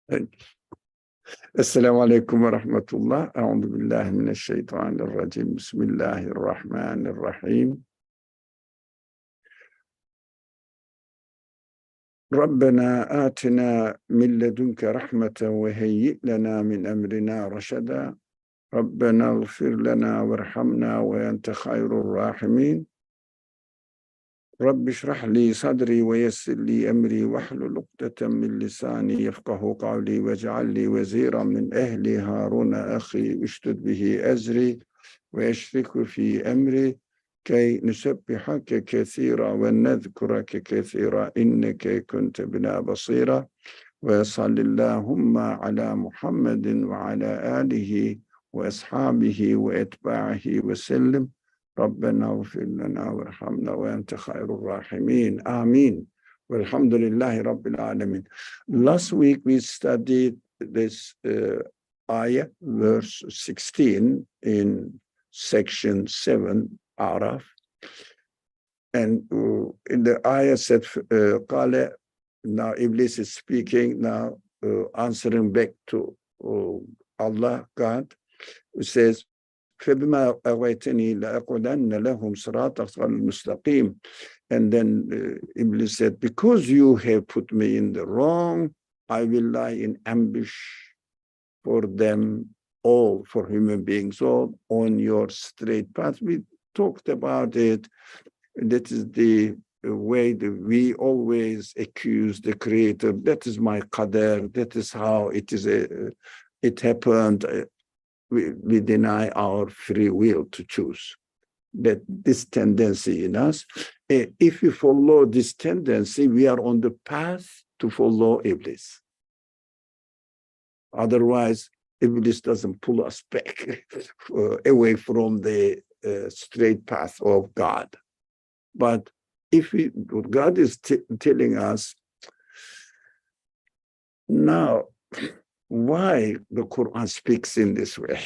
Evet. Esselamu Aleyküm ve Rahmetullah. Euzu billahi mineşşeytanirracim. Bismillahirrahmanirrahim. Rabbena atina min ledunke rahmeten ve heyyi lena min emrina raşada. Rabbena gfir lena verhamna ve ente hayrur rahimin. Rabbi şrah li sadri ve yessir li emri ve hlul ukdeten min lisani yefkahu kavli ve cealli veziran min ehli Harun ahi üştüd bihi ezri ve eşriku fi emri key nusebbihake kethira ve nezkurake kethira inneke kunte bina basira ve sallillahumma ala Muhammedin ve ala alihi ve ashabihi ve etba'ihi ve sellim. Rabbena gfir lena verhamna ve ente hayrur rahimin. Amin. Velhamdülillahi Rabbil alemin. Last week we studied this ayah, verse 16 in section 7, Araf. And in the ayah said, Qale, now Iblis is speaking, now answering back to Allah, God, who says, فَبِمَا أَغْوَيْتَنِي لَأَقْعُدَنَّ لَهُمْ صِرَاطَكَ الْمُسْتَقِيمِ. And then Iblis said, because you have put me in the wrong, I will lie in ambush for them all, for human beings, all on your straight path. We talked about it. That is the way that we always accuse the Creator. That is my qadar. That is how it is. It happened. We deny our free will to choose. That this tendency in us, if we follow this tendency, we are on the path to follow Iblis. Otherwise, Iblis doesn't pull us back away from the straight path of God. But if God is telling us now, why the Quran speaks in this way?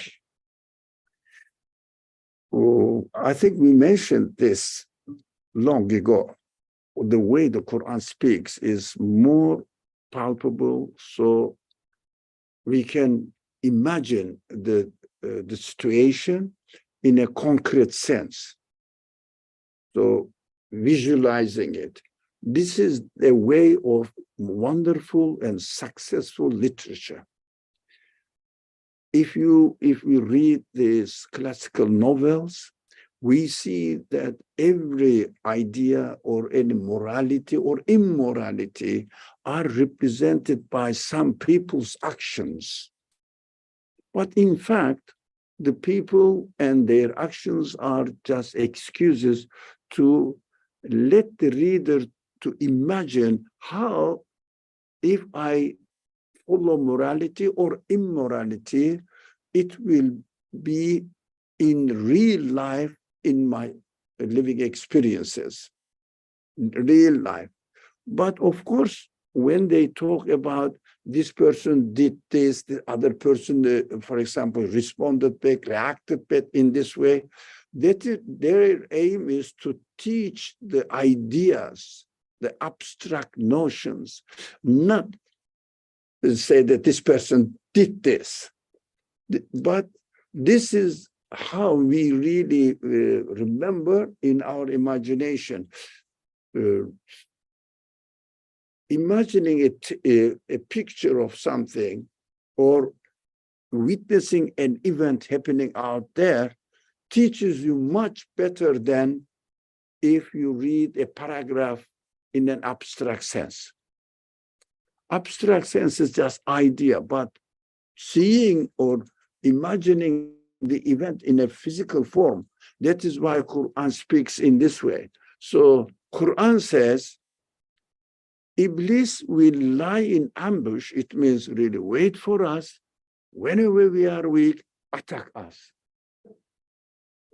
I think we mentioned this long ago. The way the Quran speaks is more palpable, so we can imagine the situation in a concrete sense. So visualizing it. This is a way of wonderful and successful literature. If we read these classical novels, we see that every idea or any morality or immorality are represented by some people's actions. But in fact, the people and their actions are just excuses to let the reader to imagine how, if I follow morality or immorality, it will be in real life in my living experiences, real life. But of course, when they talk about this person did this, the other person, for example, responded back, reacted back in this way, their aim is to teach the ideas, the abstract notions, not say that this person did this. But this is how we really remember in our imagination. Imagining a picture of something or witnessing an event happening out there teaches you much better than if you read a paragraph in an abstract sense. Abstract sense is just idea, but seeing or imagining the event in a physical form, that is why Quran speaks in this way. So Quran says, Iblis will lie in ambush. It means really wait for us. Whenever we are weak, attack us.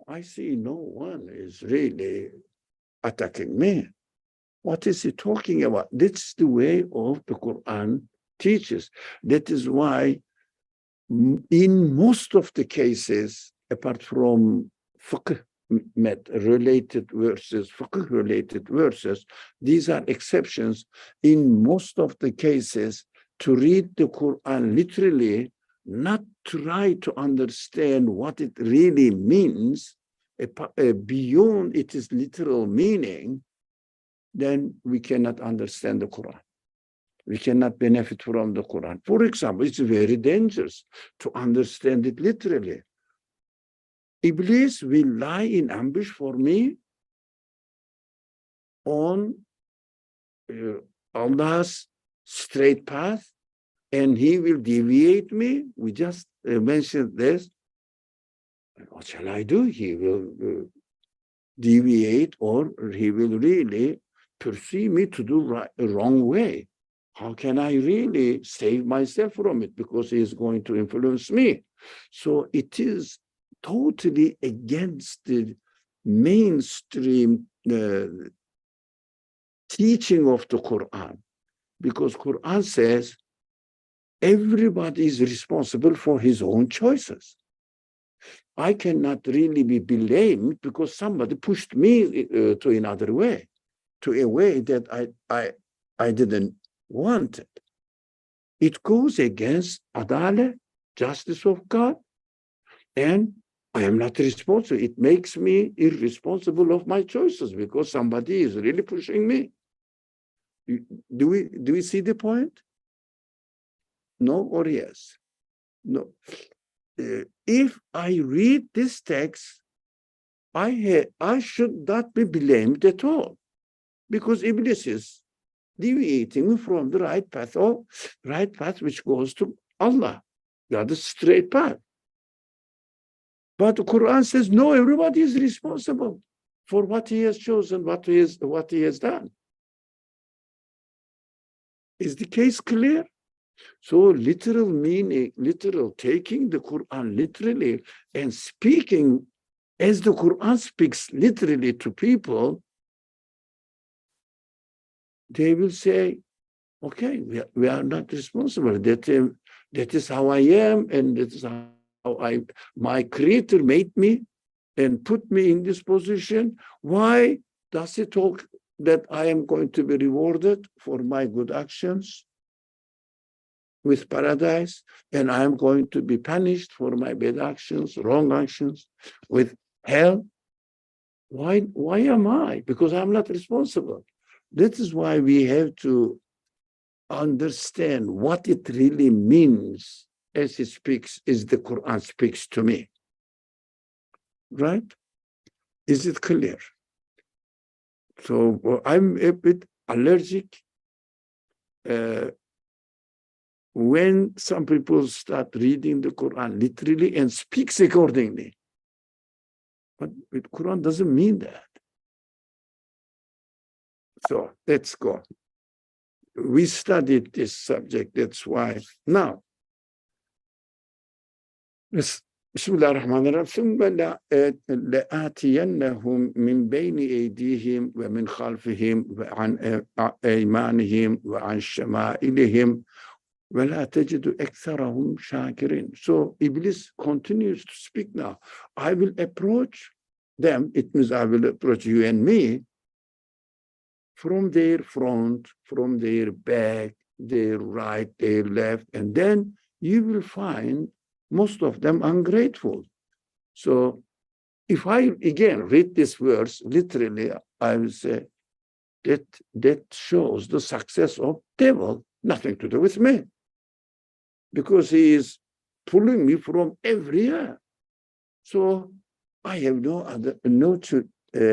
I see no one is really attacking me. What is he talking about? That's the way of the Quran teaches. That is why in most of the cases, apart from fiqh-related verses, these are exceptions. In most of the cases, to read the Quran literally, not try to understand what it really means beyond its literal meaning, then we cannot understand the Quran. We cannot benefit from the Quran. For example, it's very dangerous to understand it literally. Iblis will lie in ambush for me on Allah's straight path, and he will deviate me. We just mentioned this. What shall I do? He will deviate, or he will really pursue me to do wrong way. How can I really save myself from it? Because he is going to influence me. So it is totally against the mainstream teaching of the Quran, because Quran says everybody is responsible for his own choices. I cannot really be blamed because somebody pushed me to another way, to a way that I didn't want it. It goes against Adalah, justice of God, and I am not responsible. It makes me irresponsible of my choices because somebody is really pushing me. Do we see the point? No or yes? No. If I read this text, I should not be blamed at all, because Iblis is deviating from the right path which goes to Allah, the straight path. But the Quran says, no, everybody is responsible for what he has chosen, what he has done. Is the case clear? So literal meaning, taking the Quran literally and speaking as the Quran speaks literally to people, they will say, okay, we are not responsible. That is how I am, and that is how my Creator made me and put me in this position. Why does he talk that I am going to be rewarded for my good actions with paradise, and I am going to be punished for my bad actions, wrong actions, with hell? Why am I? Because I'm not responsible. That is why we have to understand what it really means as he speaks, as the Quran speaks to me. Right? Is it clear? So I'm a bit allergic when some people start reading the Quran literally and speaks accordingly. But the Quran doesn't mean that. So let's go. We studied this subject, that's why. Now, بسم الله الرحمن الرحيم ثم لآتينهم من بين أيديهم ومن خلفهم وعن أيمانهم وعن شمائلهم ولا تجد أكثرهم شاكرين. So Iblis continues to speak now. I will approach them, it means I will approach you and me, from their front, from their back, their right, their left, and then you will find most of them ungrateful. So if I again read this verse literally, I will say that shows the success of devil, nothing to do with me, because he is pulling me from everywhere. So I have no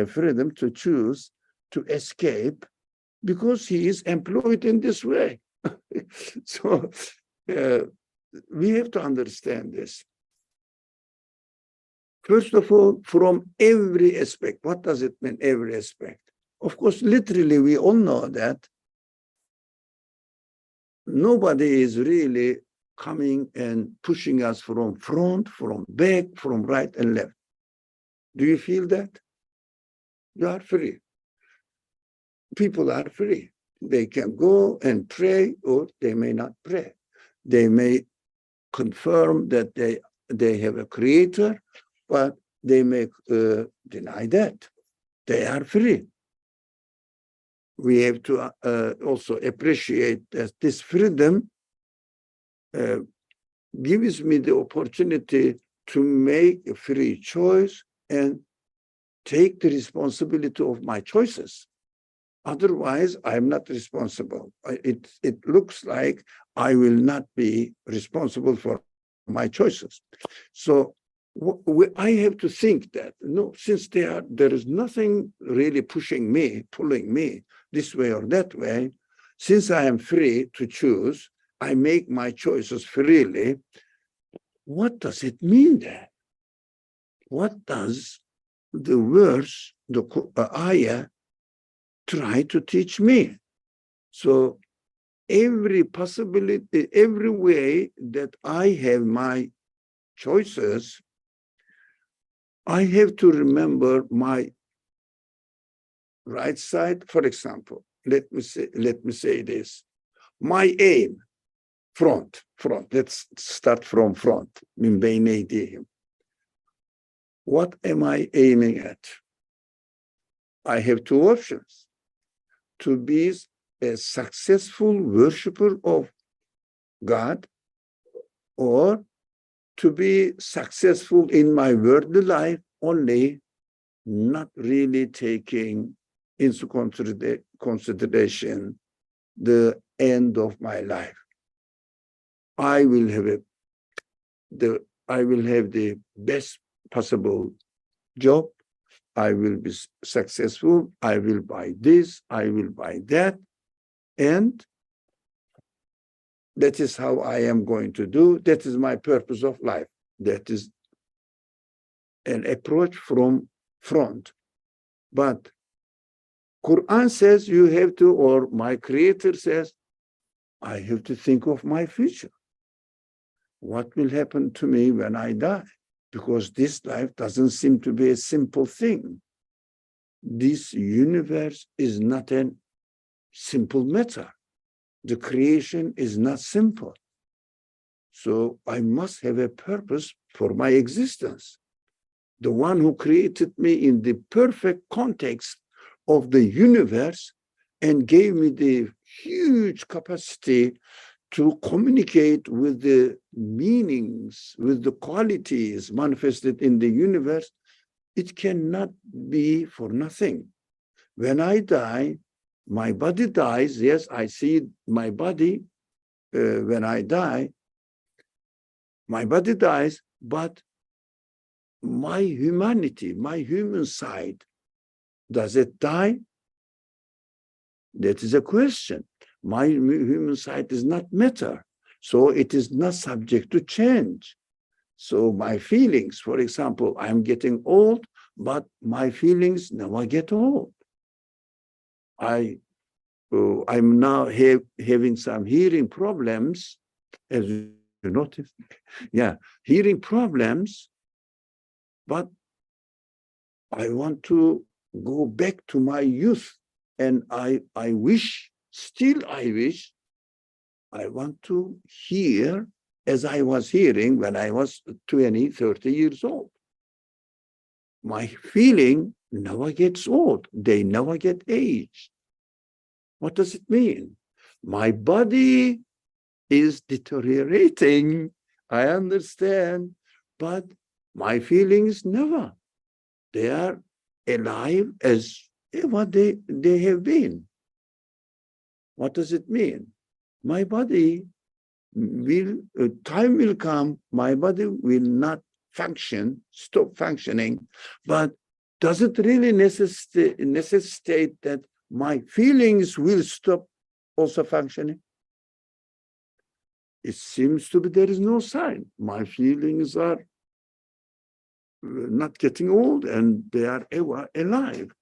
freedom to choose to escape, because he is employed in this way. So we have to understand this. First of all, from every aspect. What does it mean, every aspect? Of course, literally, we all know that nobody is really coming and pushing us from front, from back, from right and left. Do you feel that? You are free. People are free. They can go and pray, or they may not pray. They may confirm that they have a creator, but they may deny that. They are free. We have to also appreciate that this freedom uh, gives me the opportunity to make a free choice and take the responsibility of my choices. Otherwise, I'm not responsible. It looks like I will not be responsible for my choices. So I have to think that, no, since there is nothing really pushing me, pulling me this way or that way, since I am free to choose, I make my choices freely. What does it mean then? What does the verse, the ayah, try to teach me? So every possibility, every way that I have my choices, I have to remember my right side. For example, let me say this. My aim, front. Let's start from front. Min bayne eydihim. What am I aiming at? I have two options. To be a successful worshiper of God, or to be successful in my worldly life, only not really taking into consideration the end of my life. I will have the best possible job. I will be successful. I will buy this. I will buy that. And that is how I am going to do. That is my purpose of life. That is an approach from front. But Qur'an says you have to, or my creator says, I have to think of my future. What will happen to me when I die? Because this life doesn't seem to be a simple thing. This universe is not a simple matter. The creation is not simple. So I must have a purpose for my existence. The one who created me in the perfect context of the universe and gave me the huge capacity to communicate with the meanings, with the qualities manifested in the universe, it cannot be for nothing. When I die, my body dies. Yes, I see my body when I die. My body dies, but my humanity, my human side, does it die? That is a question. My human side is not matter, so it is not subject to change. So my feelings, for example, I'm getting old, but my feelings never get old. I'm now having some hearing problems, as you notice. Yeah, hearing problems, but I want to go back to my youth. And I wish, still I wish, I want to hear as I was hearing when I was 20, 30 years old. My feeling never gets old. They never get aged. What does it mean? My body is deteriorating. I understand, but my feelings never. They are alive as ever they have been. What does it mean? My body will, time will come, my body will not function, stop functioning, but does it really necessitate that my feelings will stop also functioning? It seems to be there is no sign. My feelings are not getting old and they are ever alive.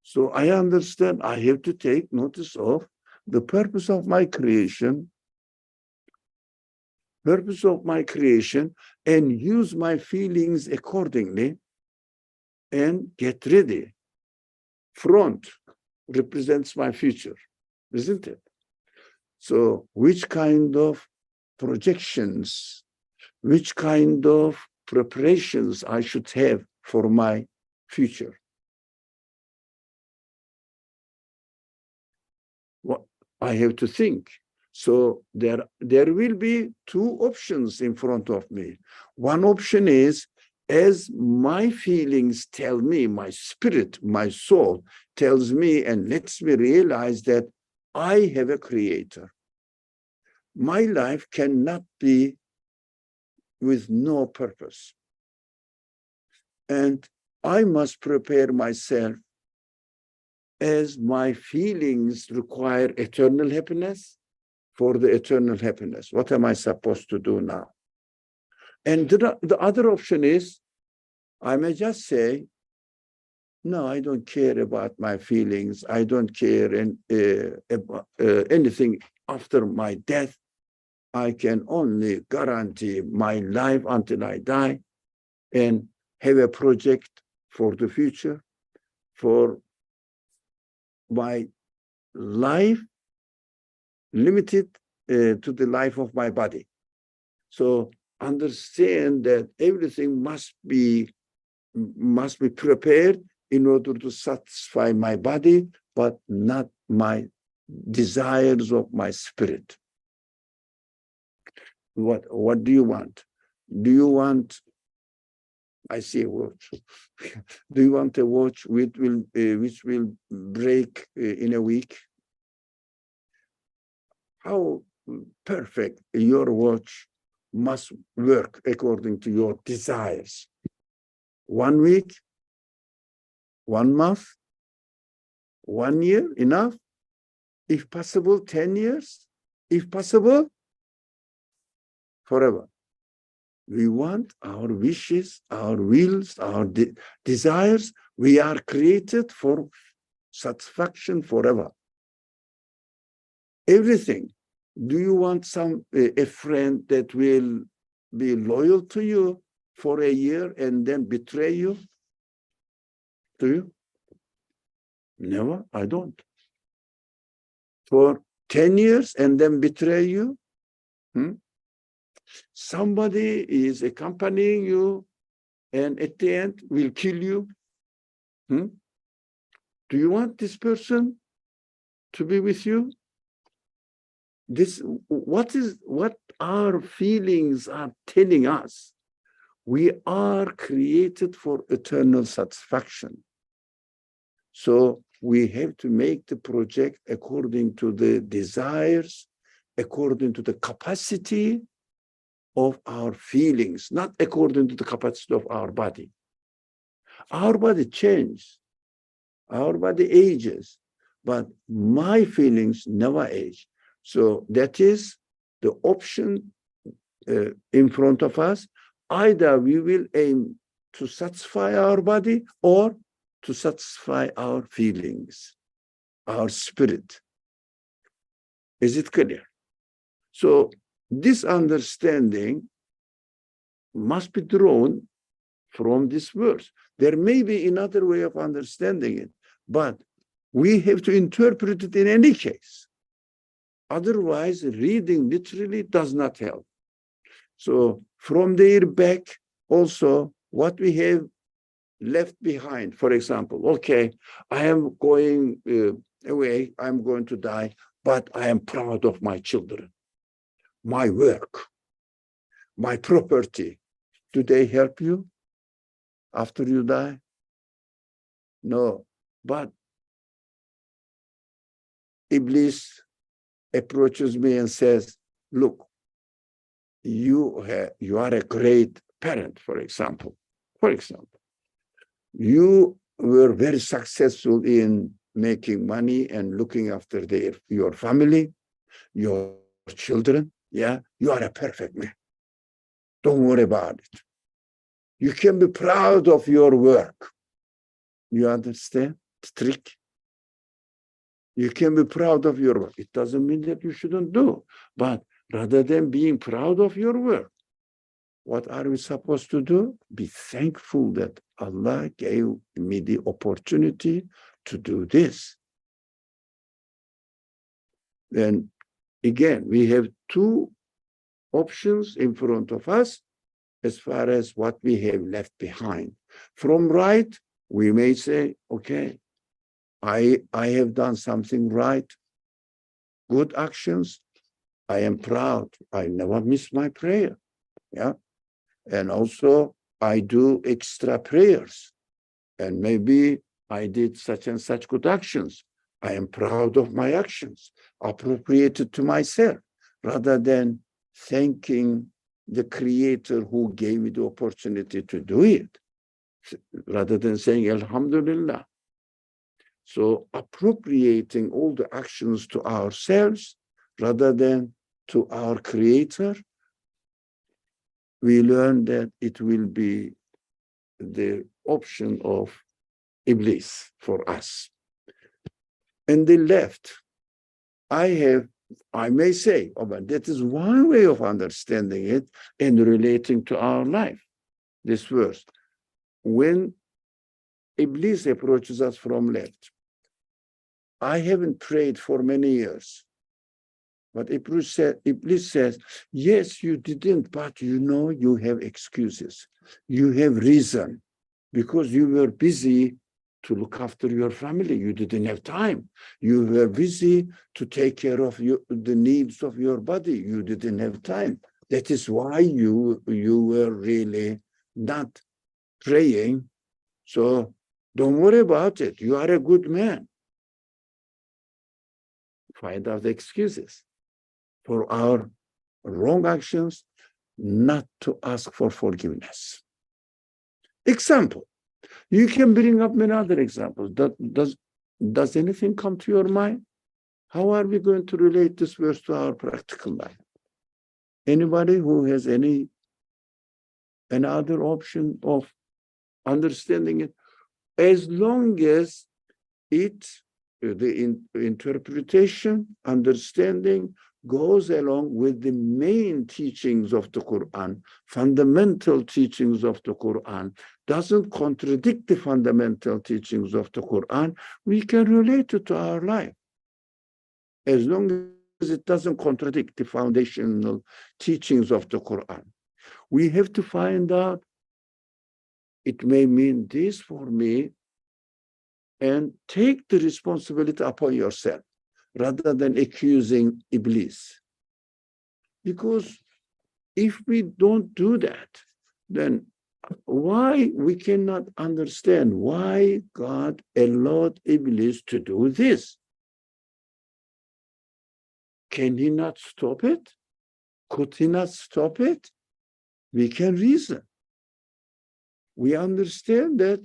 So I understand I have to take notice of the purpose of my creation, and use my feelings accordingly and get ready. Front represents my future, isn't it? So which kind of projections, which kind of preparations I should have for my future? What I have to think. So there will be two options in front of me. One option is, as my feelings tell me, my spirit, my soul tells me and lets me realize that I have a creator. My life cannot be with no purpose. And I must prepare myself as my feelings require eternal happiness for the eternal happiness. What am I supposed to do now? And the other option is, I may just say, no, I don't care about my feelings. I don't care about anything after my death. I can only guarantee my life until I die and have a project for the future, for my life limited to the life of my body. So understand that everything must be prepared in order to satisfy my body, but not my desires of my spirit. What do you want? Do you want, I see a watch. Do you want a watch which will break in a week? How perfect your watch must work according to your desires. 1 week, 1 month, 1 year, enough? If possible, 10 years? If possible, forever. We want our wishes, our wills, our desires. We are created for satisfaction forever. Everything. Do you want a friend that will be loyal to you for a year and then betray you? Do you? Never, I don't. For 10 years and then betray you? Somebody is accompanying you and at the end will kill you. Do you want this person to be with you? What our feelings are telling us. We are created for eternal satisfaction. So we have to make the project according to the desires, according to the capacity of our feelings, not according to the capacity of our body. Our body changes, our body ages, but my feelings never age. So that is the option in front of us. Either we will aim to satisfy our body or to satisfy our feelings, our spirit. Is it clear? So this understanding must be drawn from this verse. There may be another way of understanding it, but we have to interpret it in any case. Otherwise, reading literally does not help. So from there back, also what we have left behind, for example, okay, I am going away, I'm going to die, but I am proud of my children, my work, my property. Do they help you after you die? No, but Iblis approaches me and says, look, you are a great parent, for example. You were very successful in making money and looking after your family, your children. Yeah, you are a perfect man. Don't worry about it. You can be proud of your work. You understand the trick? You can be proud of your work. It doesn't mean that you shouldn't do, but rather than being proud of your work, what are we supposed to do? Be thankful that Allah gave me the opportunity to do this. Then again, we have two options in front of us as far as what we have left behind. From right, we may say, okay, I have done something right, good actions. I am proud. I never miss my prayer. Yeah. And also I do extra prayers. And maybe I did such and such good actions. I am proud of my actions, appropriated to myself, rather than thanking the Creator who gave me the opportunity to do it, rather than saying Alhamdulillah. So appropriating all the actions to ourselves rather than to our Creator, we learn that it will be the option of Iblis for us. And the left, I may say, oh, but that is one way of understanding it and relating to our life. This verse, when Iblis approaches us from left, I haven't prayed for many years. But Iblis says, yes, you didn't, but you know you have excuses. You have reason because you were busy to look after your family. You didn't have time. You were busy to take care of the needs of your body. You didn't have time. That is why you were really not praying. So don't worry about it. You are a good man. Find out the excuses for our wrong actions, not to ask for forgiveness. Example. You can bring up many other examples. Does anything come to your mind? How are we going to relate this verse to our practical life? Anybody who has any other option of understanding it? As long as the interpretation, understanding goes along with the main teachings of the Qur'an, fundamental teachings of the Qur'an, doesn't contradict the fundamental teachings of the Qur'an, we can relate it to our life. As long as it doesn't contradict the foundational teachings of the Qur'an. We have to find out, it may mean this for me, and take the responsibility upon yourself rather than accusing Iblis. Because if we don't do that, then why we cannot understand why God allowed Iblis to do this? Can he not stop it? Could he not stop it? We can reason. We understand that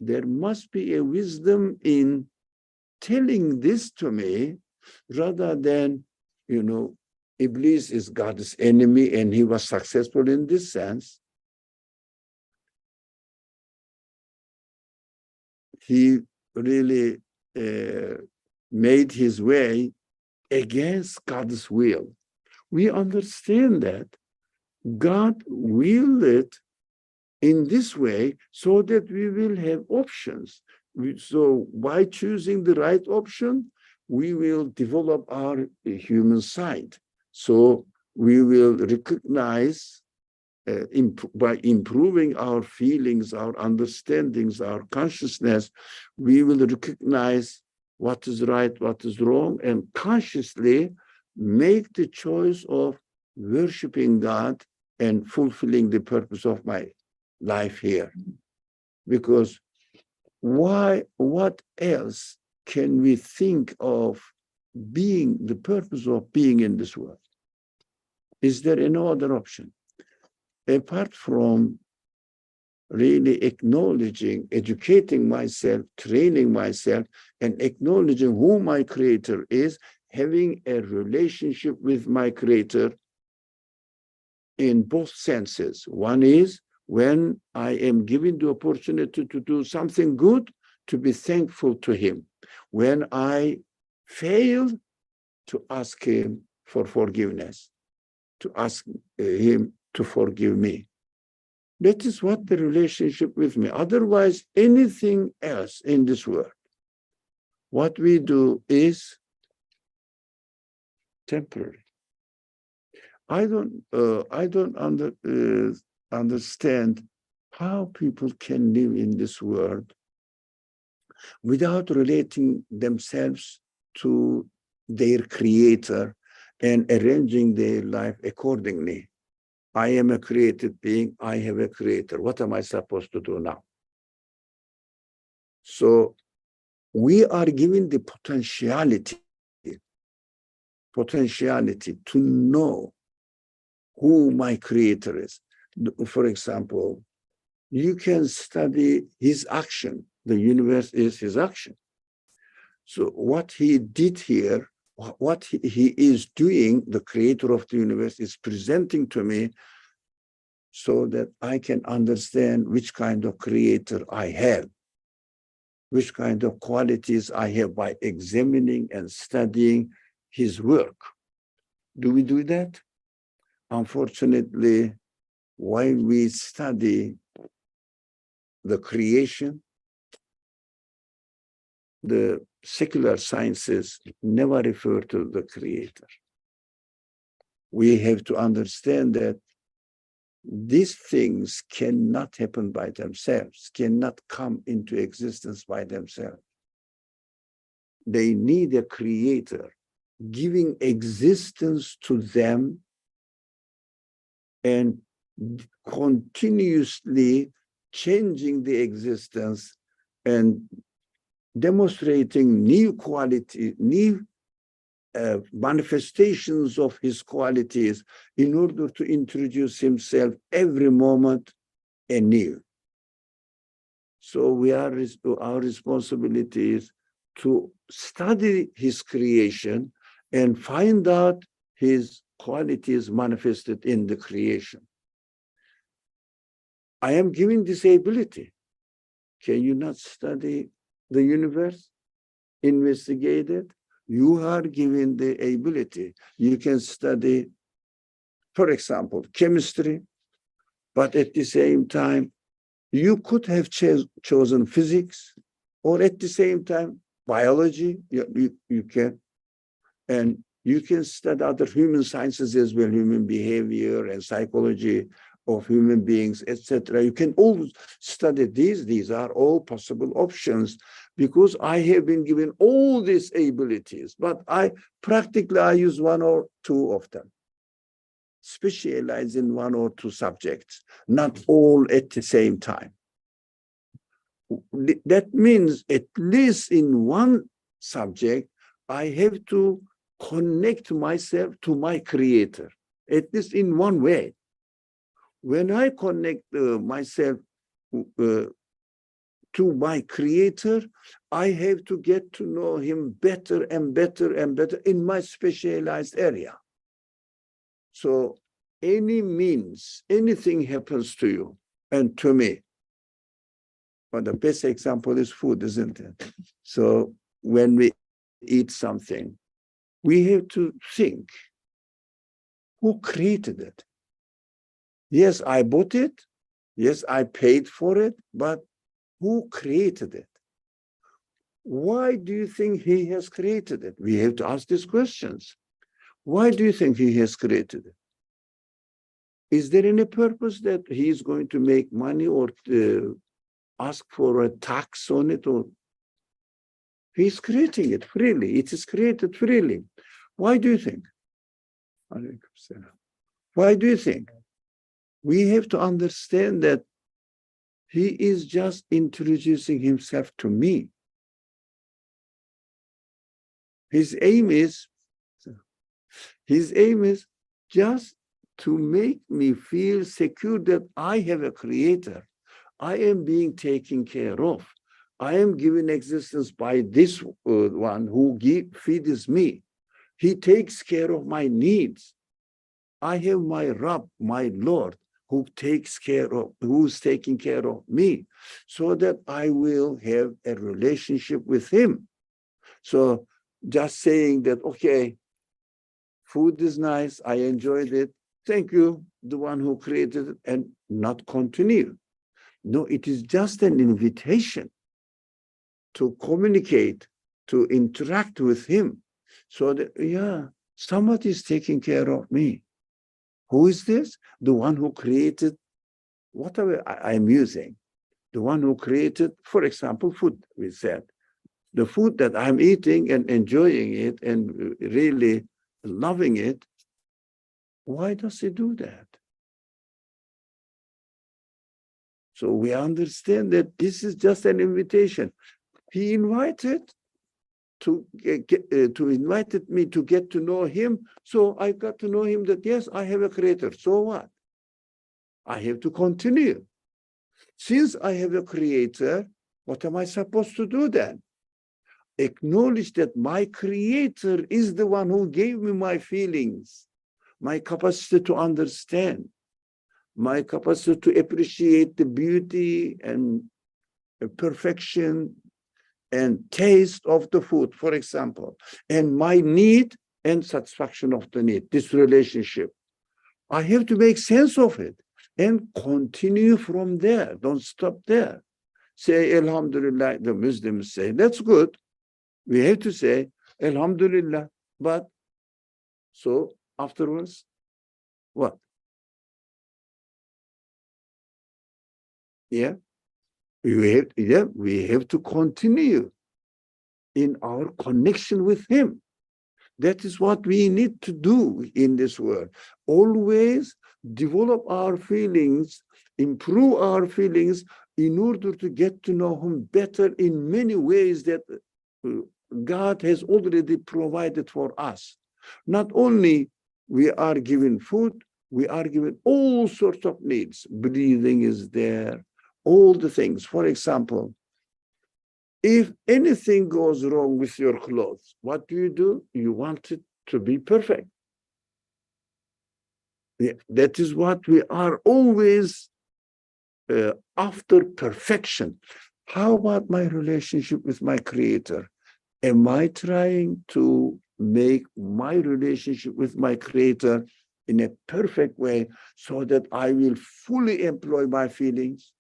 there must be a wisdom in telling this to me rather than, Iblis is God's enemy and he was successful in this sense. He really made his way against God's will. We understand that God willed it in this way so that we will have options. So by choosing the right option, we will develop our human side. So we will recognize, by improving our feelings, our understandings, our consciousness, we will recognize what is right, what is wrong, and consciously make the choice of worshiping God and fulfilling the purpose of my life here. Because what else can we think of being the purpose of being in this world? Is there any other option? Apart from really acknowledging, educating myself, training myself, and acknowledging who my Creator is, having a relationship with my Creator in both senses. One is when I am given the opportunity to do something good, to be thankful to Him. When I fail, to ask Him for forgiveness, to ask Him to forgive me. That is what the relationship with me. Otherwise, anything else in this world, what we do is temporary. I don't understand how people can live in this world without relating themselves to their Creator and arranging their life accordingly. I am a created being. I have a creator. What am I supposed to do now? So we are given the potentiality to know who my creator is. For example, you can study his action. The universe is his action. So what he did here, what he is doing, the creator of the universe is presenting to me so that I can understand which kind of creator I have, which kind of qualities I have by examining and studying his work. Do we do that? Unfortunately, while we study the creation, the secular sciences never refer to the creator. We have to understand that these things cannot happen by themselves, cannot come into existence by themselves. They need a creator giving existence to them and continuously changing the existence and demonstrating new quality, new manifestations of his qualities in order to introduce himself every moment anew. So our responsibility is to study his creation and find out his qualities manifested in the creation. I am given this ability. Can you not study the universe? Investigate it? You are given the ability. You can study, for example, chemistry, but at the same time, you could have chosen physics, or at the same time, biology, you can. And you can study other human sciences as well, human behavior and psychology of human beings, etc. You can all study these. These are all possible options because I have been given all these abilities, but I use one or two of them. Specialize in one or two subjects, not all at the same time. That means at least in one subject, I have to connect myself to my creator, at least in one way. When I connect myself to my creator, I have to get to know him better and better and better in my specialized area. So any means, anything happens to you and to me. But the best example is food, isn't it? So when we eat something, we have to think, who created it? Yes, I bought it. Yes, I paid for it, but who created it? Why do you think he has created it? We have to ask these questions. Why do you think he has created it? Is there any purpose that he is going to make money or ask for a tax on it? Or he's creating it freely. It is created freely. Why do you think? Why do you think? We have to understand that he is just introducing himself to me. His aim is just to make me feel secure that I have a creator. I am being taken care of. I am given existence by this one who feeds me. He takes care of my needs. I have my Rabb, my Lord, who's taking care of me, so that I will have a relationship with him. So just saying that, okay, food is nice, I enjoyed it, thank you, the one who created it, and not continue. No, it is just an invitation to communicate, to interact with him, so that, yeah, somebody is taking care of me. Who is this? The one who created whatever I'm using. The one who created, for example, food, we said. The food that I'm eating and enjoying it and really loving it, why does he do that? So we understand that this is just an invitation. He invited invited me to get to know him. So I got to know him that, yes, I have a creator. So what? I have to continue. Since I have a creator, what am I supposed to do then? Acknowledge that my creator is the one who gave me my feelings, my capacity to understand, my capacity to appreciate the beauty and perfection and taste of the food, for example, and my need and satisfaction of the need, this relationship. I have to make sense of it and continue from there. Don't stop there. Say, Alhamdulillah, the Muslims say, that's good. We have to say, Alhamdulillah, but so afterwards, what? Yeah, we have to continue in our connection with him. That is what we need to do in this world. Always develop our feelings, improve our feelings in order to get to know him better in many ways that God has already provided for us. Not only we are given food, we are given all sorts of needs. Breathing is there, all the things. For example, if anything goes wrong with your clothes, what do? You want it to be perfect. Yeah, that is what we are always after perfection. How about my relationship with my creator? Am I trying to make my relationship with my creator in a perfect way so that I will fully employ my feelings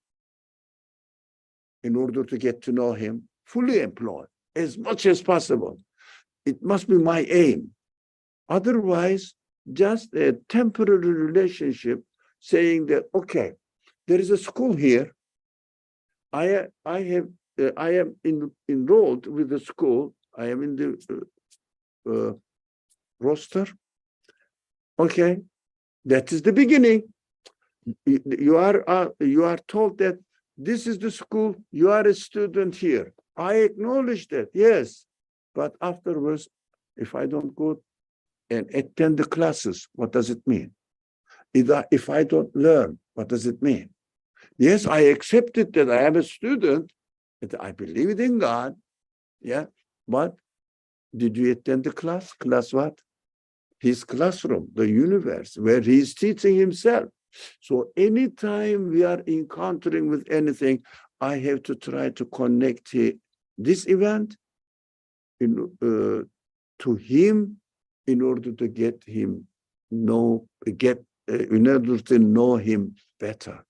in order to get to know him? Fully employ as much as possible. It must be my aim. Otherwise, just a temporary relationship saying that, okay, there is a school here. I am enrolled with the school. I am in the roster. Okay, that is the beginning. You are told that this is the school. You are a student here. I acknowledge that, yes, but afterwards, if I don't go and attend the classes, what does it mean? If I don't learn, what does it mean? Yes, I accepted that I am a student, that I believe in God, yeah, but did you attend the class? Class what? His classroom, the universe, where he is teaching himself. So anytime we are encountering with anything, I have to try to connect this event to him in order to get him in order to know him better,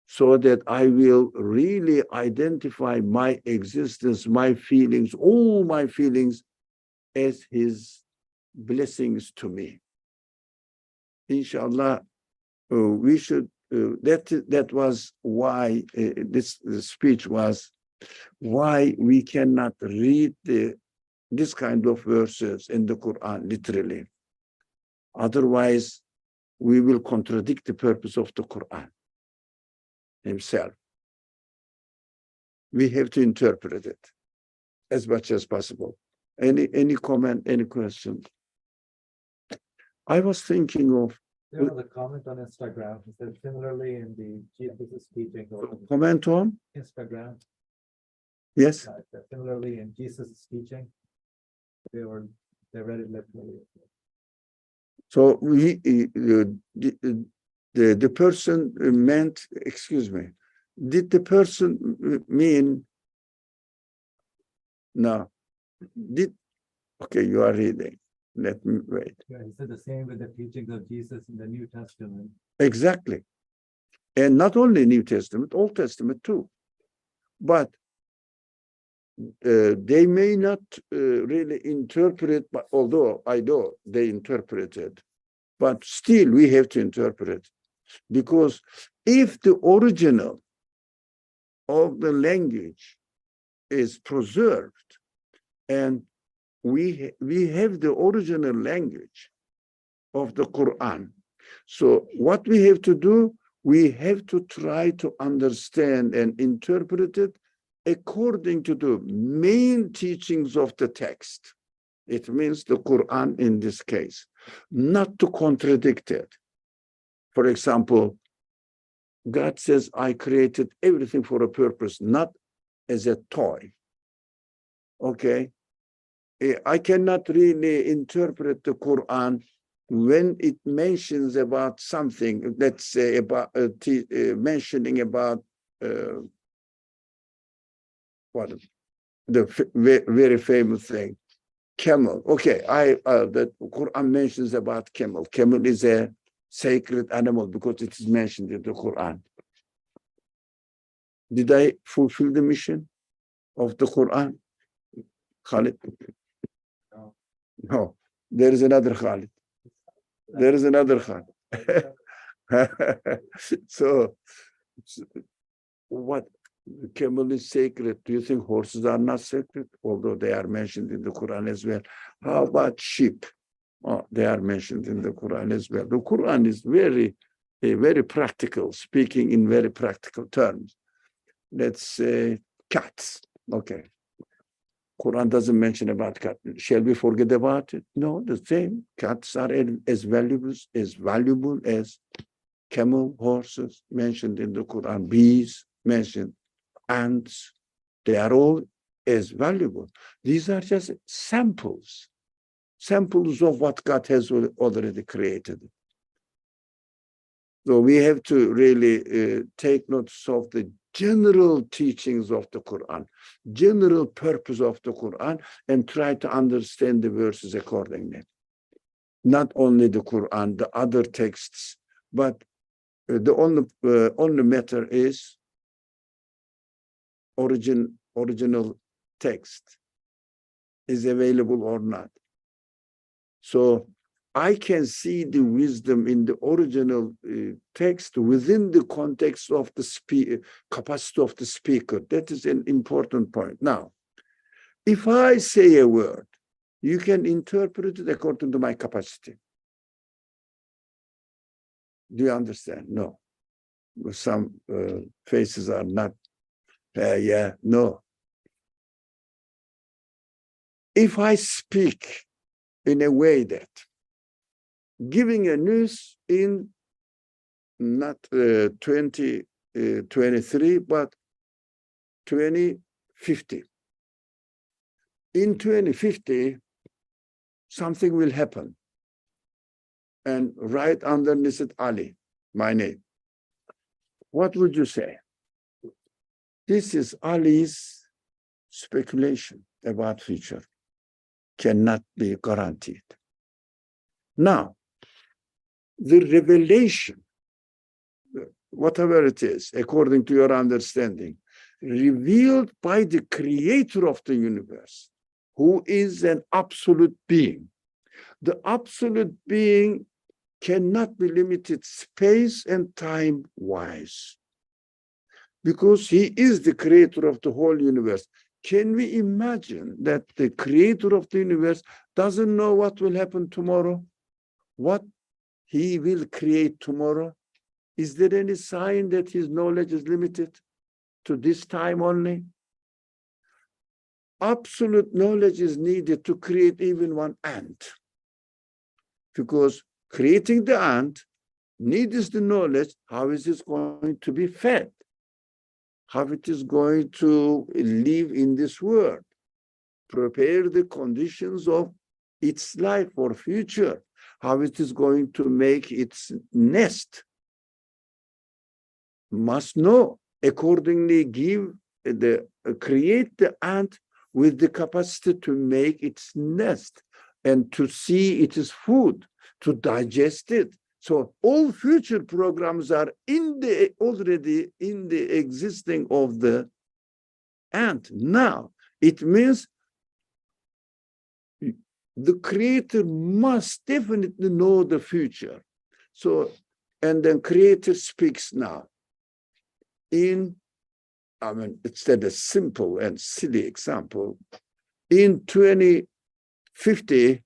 so that I will really identify my existence, my feelings, all my feelings as his blessings to me. Inshallah, we should, that was why this speech was, why we cannot read this kind of verses in the Quran literally. Otherwise, we will contradict the purpose of the Quran himself. We have to interpret it as much as possible. Any comment, any question? I was thinking of the comment on Instagram. It said similarly in the Jesus teaching. Comment on Instagram. Yes. Similarly in Jesus' teaching, they read it literally. So the person meant, excuse me, did the person mean? No. Okay, you are reading. Let me wait. Yeah, he said the same with the teachings of Jesus in the New Testament. Exactly. And not only New Testament, Old Testament too. But they may not really interpret, but although I know they interpreted, but still we have to interpret. Because if the original of the language is preserved and we have the original language of the Quran. So what we have to do, we have to try to understand and interpret it according to the main teachings of the text. It means the Quran in this case, not to contradict it. For example, God says, I created everything for a purpose, not as a toy. Okay? I cannot really interpret the Quran when it mentions about something, let's say about mentioning about what the very famous thing, camel. Okay, the Quran mentions about camel. Camel is a sacred animal because it is mentioned in the Quran. Did I fulfill the mission of the Quran, Khalid? No. There is another Khalid. There is another Khalid. So, what? Camel is sacred. Do you think horses are not sacred? Although they are mentioned in the Quran as well. How about sheep? Oh, they are mentioned in the Quran as well. The Quran is very practical, speaking in very practical terms. Let's say cats. Okay. Quran doesn't mention about cat. Shall we forget about it? No, the same. Cats are as valuable as camel, horses mentioned in the Quran, bees mentioned, ants. They are all as valuable. These are just samples of what God has already created. So we have to really take notice of the general teachings of the Quran, general purpose of the Quran, and try to understand the verses accordingly. Not only the Quran, the other texts, but the only matter is original text is available or not. So I can see the wisdom in the original text within the context of the capacity of the speaker. That is an important point. Now, if I say a word, you can interpret it according to my capacity. Do you understand? No. Some faces are not, yeah, no. If I speak in a way that giving a news in not 2023, but 2050. In 2050, something will happen. And right underneath it, Ali, my name. What would you say? This is Ali's speculation about future. Cannot be guaranteed. Now, the revelation, whatever it is, according to your understanding, revealed by the creator of the universe, who is an absolute being. The absolute being cannot be limited space and time-wise, because he is the creator of the whole universe. Can we imagine that the creator of the universe doesn't know what will happen tomorrow? What he will create tomorrow? Is there any sign that his knowledge is limited to this time only? Absolute knowledge is needed to create even one ant, because creating the ant needs the knowledge how is it going to be fed, how it is going to live in this world, prepare the conditions of its life for future, how it is going to make its nest. Must know, accordingly create the ant with the capacity to make its nest and to see its food, to digest it. So all future programs are already in the existing of the ant. Now, it means the creator must definitely know the future. So, and then creator speaks now. It's a simple and silly example. In 50,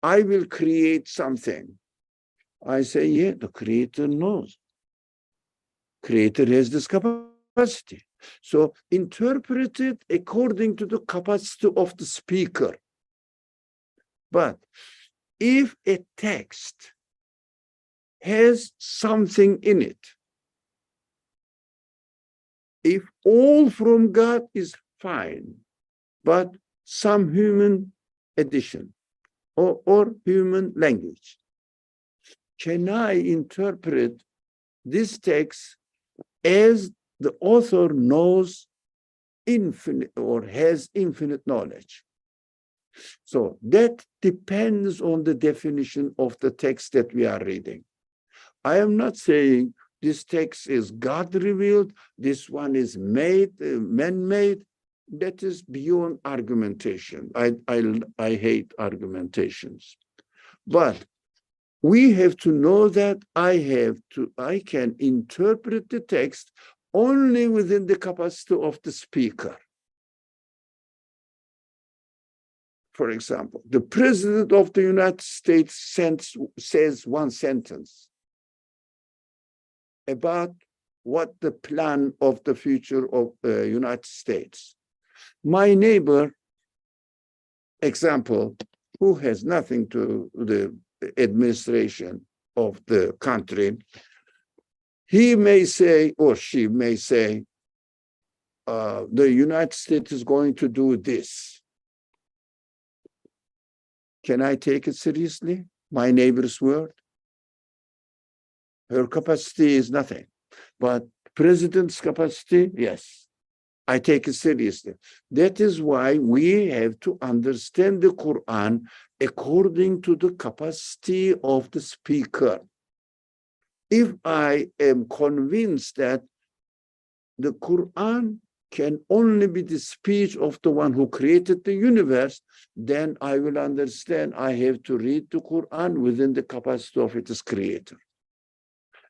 I will create something. I say, yeah, the creator knows. Creator has this capacity. So interpret it according to the capacity of the speaker. But if a text has something in it, if all from God is fine, but some human addition or human language, can I interpret this text as the author knows infinite or has infinite knowledge? So that depends on the definition of the text that we are reading. I am not saying this text is God revealed, this one is made, man-made. That is beyond argumentation. I hate argumentations. But we have to know that I can interpret the text only within the capacity of the speaker. For example, the President of the United States says one sentence about what the plan of the future of the United States. My neighbor, example, who has nothing to the administration of the country, he may say, or she may say, the United States is going to do this. Can I take it seriously? My neighbor's word? Her capacity is nothing. But president's capacity, yes, I take it seriously. That is why we have to understand the Quran according to the capacity of the speaker. If I am convinced that the Quran can only be the speech of the one who created the universe, then I will understand I have to read the Quran within the capacity of its creator.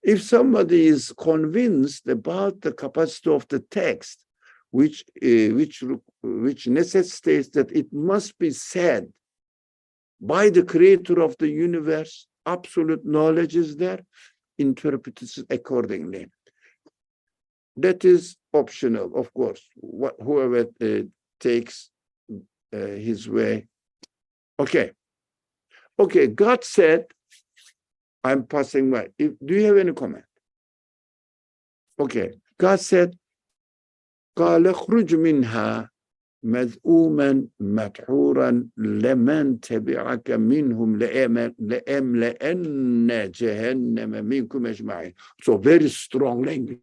If somebody is convinced about the capacity of the text, which necessitates that it must be said by the creator of the universe, absolute knowledge is there, interpret it accordingly. That is optional, of course. Whoever takes his way. Okay. God said, I'm passing by. Do you have any comment? Okay. God said, قال اخرج منها مذءوما مدحورا لمن تبعك منهم لأملأن جهنم منكم أجمعين. So very strong language.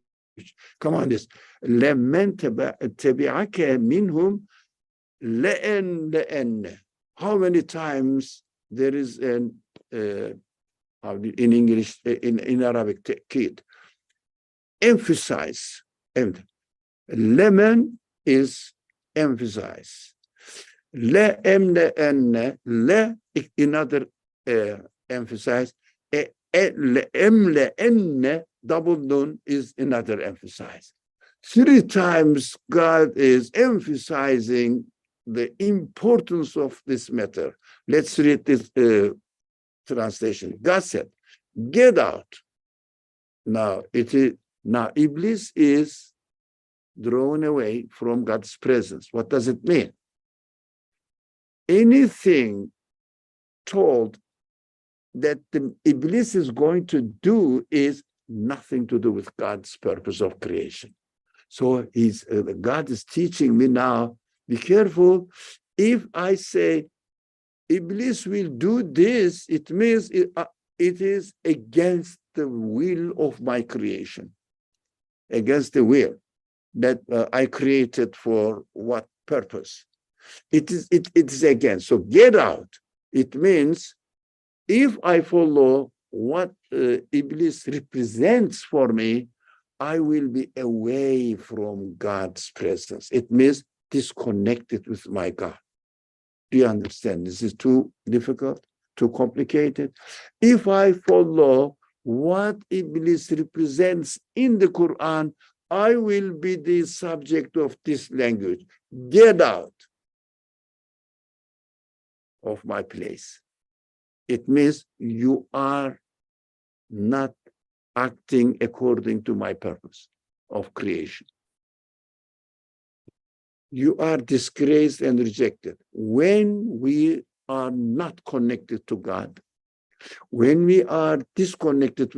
Come on, this. لمن تبعك منهم لأن. How many times there is an in English, in Arabic, ta'kid. Emphasize. Lemon is emphasize. لأملأن, another emphasize. لأملأن, double nun, is another emphasize. 3 times God is emphasizing the importance of this matter. Let's read this translation. God said, get out. Now Iblis is drawn away from God's presence. What does it mean? Anything told that the Iblis is going to do is nothing to do with God's purpose of creation. So God is teaching me now, be careful. If I say Iblis will do this, it means it is against the will of my creation, against the will that I created for what purpose. It is against. So get out. It means if I follow what Iblis represents for me, I will be away from God's presence. It means disconnected with my God. Do you understand? This is too difficult, too complicated. If I follow what Iblis represents in the Quran, I will be the subject of this language. Get out. of my place. It means you are not acting according to my purpose of creation. You are disgraced and rejected. When we are not connected to God, when we are disconnected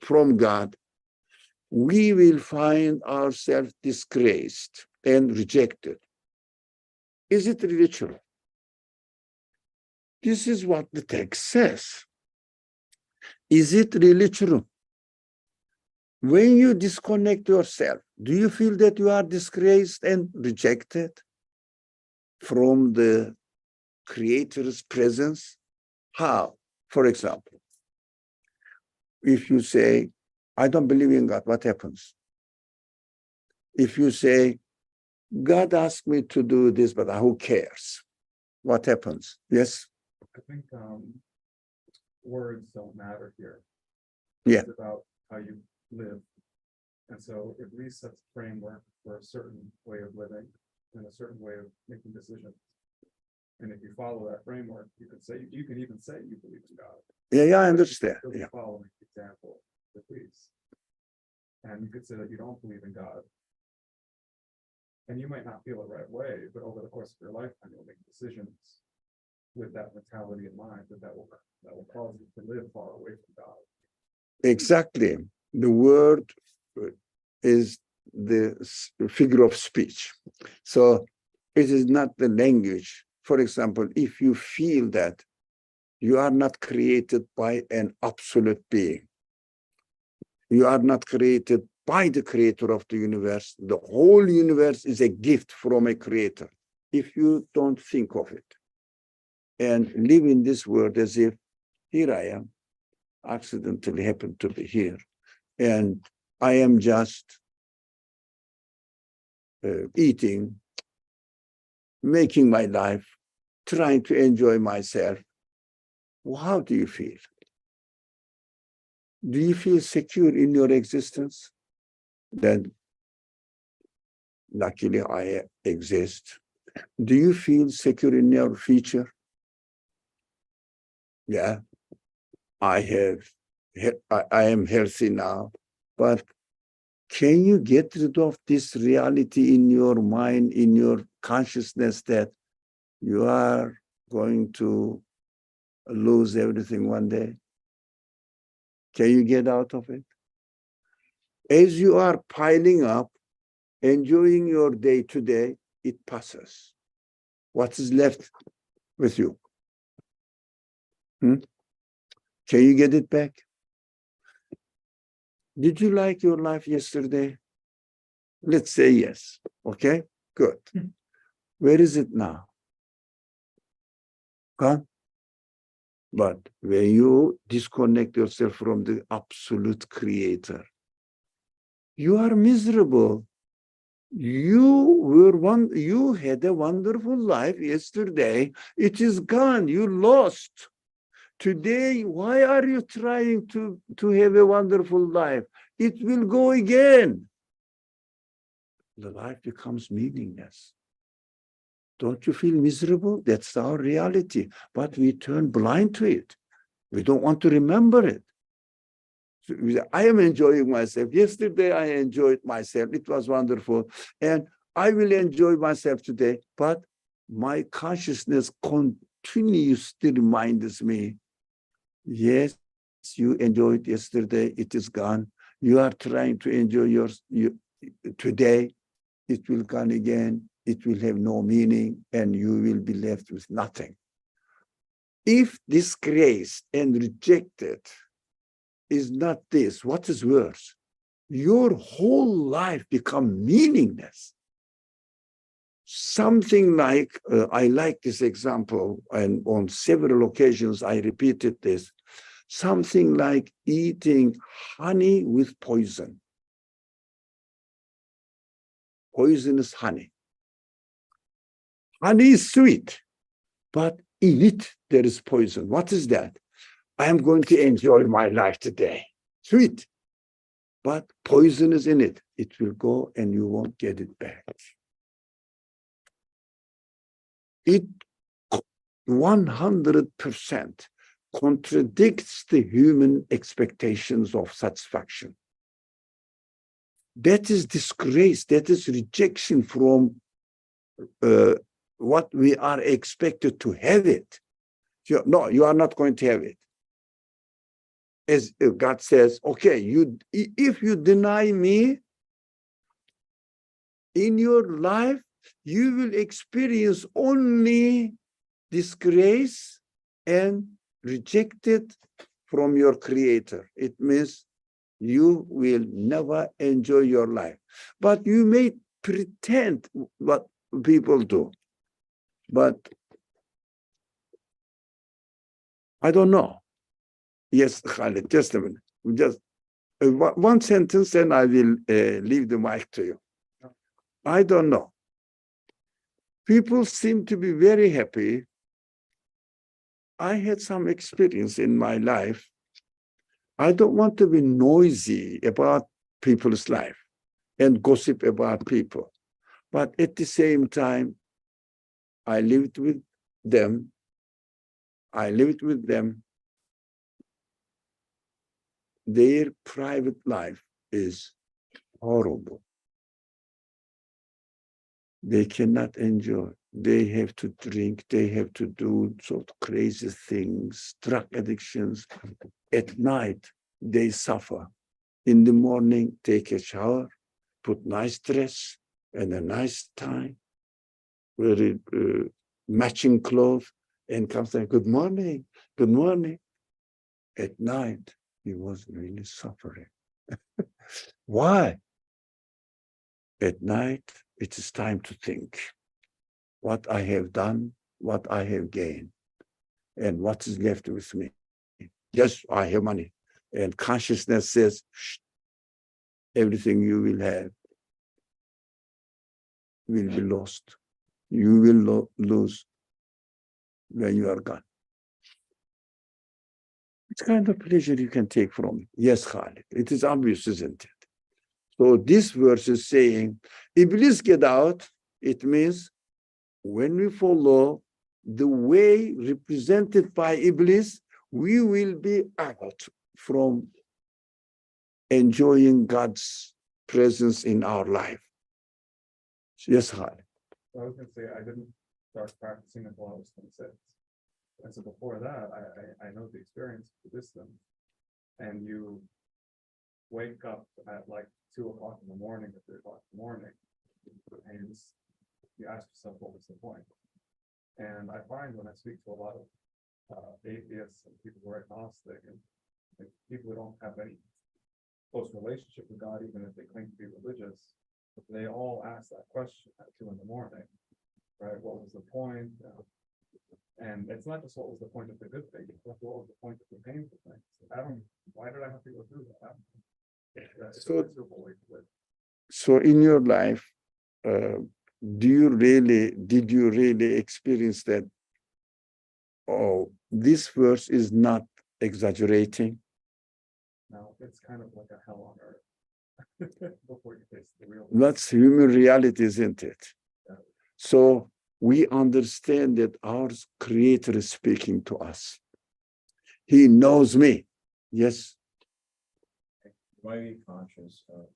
from God, we will find ourselves disgraced and rejected. Is it really true? This is what the text says. Is it really true? When you disconnect yourself, do you feel that you are disgraced and rejected from the Creator's presence? How? For example, if you say, I don't believe in God, what happens? If you say, God asked me to do this, but who cares? What happens? Yes? I think words don't matter here. Yeah. It's about how you live. And so it resets the framework for a certain way of living and a certain way of making decisions. And if you follow that framework, you can even say you believe in God. Yeah, I understand. You'll Yeah. be following the example that please. And you could say that you don't believe in God. And you might not feel it right away, but over the course of your lifetime, you'll make decisions with that mentality in mind that will cause you to live far away from God. Exactly. The word is the figure of speech. So it is not the language. For example, if you feel that you are not created by an absolute being, you are not created by the creator of the universe, the whole universe is a gift from a creator. If you don't think of it and live in this world as if here I am, accidentally happened to be here, and I am just eating, making my life, trying to enjoy myself, well, how do you feel? Do you feel secure in your existence? That luckily I exist. Do you feel secure in your future? Yeah, I am healthy now, but can you get rid of this reality in your mind, in your consciousness that you are going to lose everything one day? Can you get out of it? As you are piling up, enjoying your day to day, it passes. What is left with you? Can you get it back? Did you like your life yesterday? Let's say yes. Okay, good. Where is it now? Gone. But when you disconnect yourself from the absolute creator, you are miserable. You had a wonderful life yesterday. It is gone. You lost. Today, why are you trying to have a wonderful life? It will go again. The life becomes meaningless. Don't you feel miserable? That's our reality. But we turn blind to it. We don't want to remember it. So I am enjoying myself. Yesterday, I enjoyed myself. It was wonderful. And I will enjoy myself today. But my consciousness continuously reminds me, yes, you enjoyed yesterday. It is gone. You are trying to enjoy yours today. It will come again. It will have no meaning, and you will be left with nothing. If disgraced and rejected is not this, what is worse? Your whole life become meaningless. Something like, I like this example, and on several occasions I repeated this, something like eating honey with poison. Poisonous honey. Honey is sweet, but in it there is poison. What is that? I am going to enjoy my life today. Sweet, but poison is in it. It will go and you won't get it back. it 100% contradicts the human expectations of satisfaction. That is disgrace, that is rejection from what we are expected to have it. No, you are not going to have it. As God says, okay, if you deny me in your life, you will experience only disgrace and rejected from your Creator. It means you will never enjoy your life. But you may pretend what people do. But I don't know. Yes, Khalid, just a minute. Just one sentence, and I will leave the mic to you. I don't know. People seem to be very happy. I had some experience in my life. I don't want to be noisy about people's life and gossip about people. But at the same time, I lived with them. Their private life is horrible. They cannot enjoy. They have to drink. They have to do sort of crazy things, drug addictions. At night, they suffer. In the morning, take a shower, put nice dress and a nice tie, very matching clothes, and come saying, good morning, good morning. At night, he was really suffering. Why? At night, it is time to think what I have done, what I have gained, and what is left with me. Yes, I have money. And consciousness says, shh, everything you will have will be lost. You will lose when you are gone. What kind of pleasure you can take from it? Yes, Khalid, it is obvious, isn't it? So this verse is saying, Iblis get out. It means when we follow the way represented by Iblis, we will be out from enjoying God's presence in our life. Yes, Khalid. I was going to say, I didn't start practicing until I was 26. And so before that, I know the experience of the wisdom. And you wake up at like 2 o'clock in the morning or 3 o'clock in the morning, and you ask yourself, what was the point? And I find when I speak to a lot of atheists and people who are agnostic and people who don't have any close relationship with God, even if they claim to be religious, they all ask that question at 2 in the morning, right? What was the point? And it's not just what was the point of the good thing, it's what was the point of the painful things. Why did I have to go through that? So in your life, did you really experience that? Oh, this verse is not exaggerating. No, it's kind of like a hell on earth before you face the real. That's human reality, isn't it? Yeah. So we understand that our Creator is speaking to us. He knows me. Yes. Why be conscious of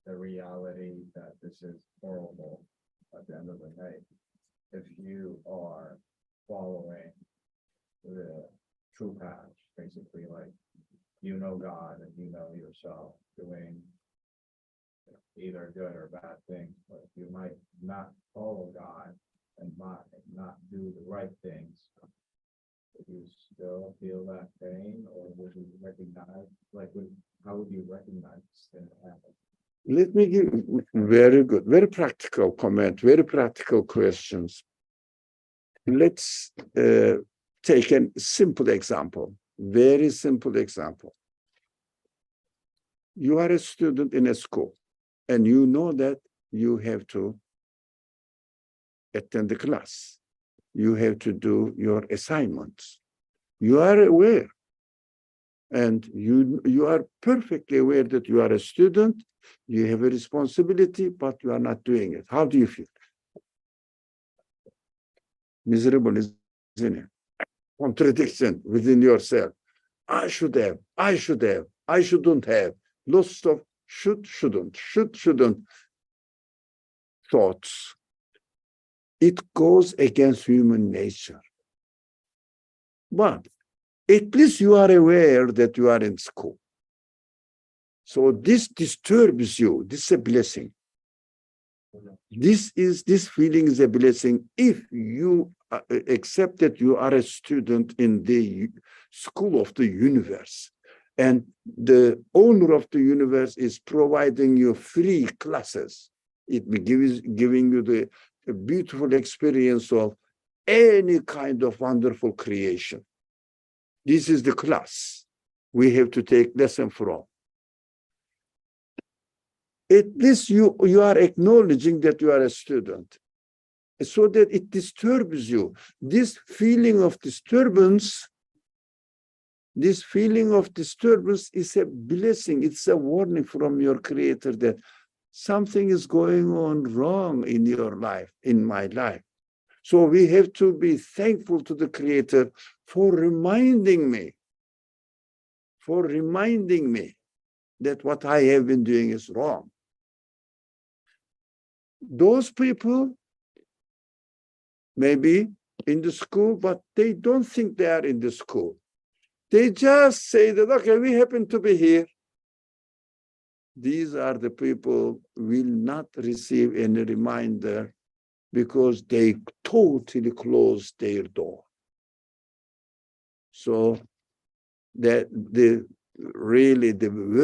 the reality that this is horrible at the end of the day? If you are following the true path, basically, like you know God and you know yourself doing either good or bad things, but you might not follow God and not do the right things. Would you still feel that pain, or would you recognize, how would you recognize this happen? Let me give very good, very practical comment, very practical questions. Let's take a simple example, very simple example. You are a student in a school, and you know that you have to attend the class. You have to do your assignments. You are aware, and you are perfectly aware that you are a student, you have a responsibility, but you are not doing it. How do you feel? Miserable, isn't it? Contradiction within yourself. I should have, I should have, I shouldn't have. Lots of shouldn't thoughts. It goes against human nature. But at least you are aware that you are in school. So this disturbs you. This is a blessing. This feeling is a blessing if you accept that you are a student in the school of the universe, and the owner of the universe is providing you free classes. It gives giving you the beautiful experience of any kind of wonderful creation. This is the class we have to take lesson from. At least you are acknowledging that you are a student, so that it disturbs you. This feeling of disturbance is a blessing. It's a warning from your Creator that something is going on wrong in your life, in my life. So we have to be thankful to the Creator for reminding me that what I have been doing is wrong. Those people may be in the school, but they don't think they are in the school. They just say that, okay, we happen to be here. These are the people who will not receive any reminder because they totally closed their door. So that the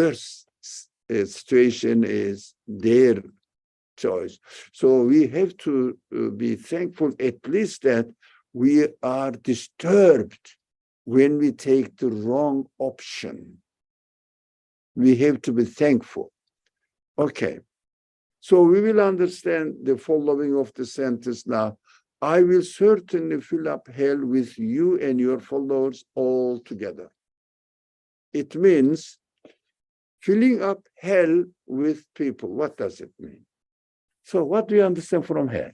worst situation is their choice. So we have to be thankful at least that we are disturbed when we take the wrong option. We have to be thankful. Okay. So we will understand the following of the sentence now. I will certainly fill up hell with you and your followers all together. It means filling up hell with people. What does it mean? So what do you understand from hell?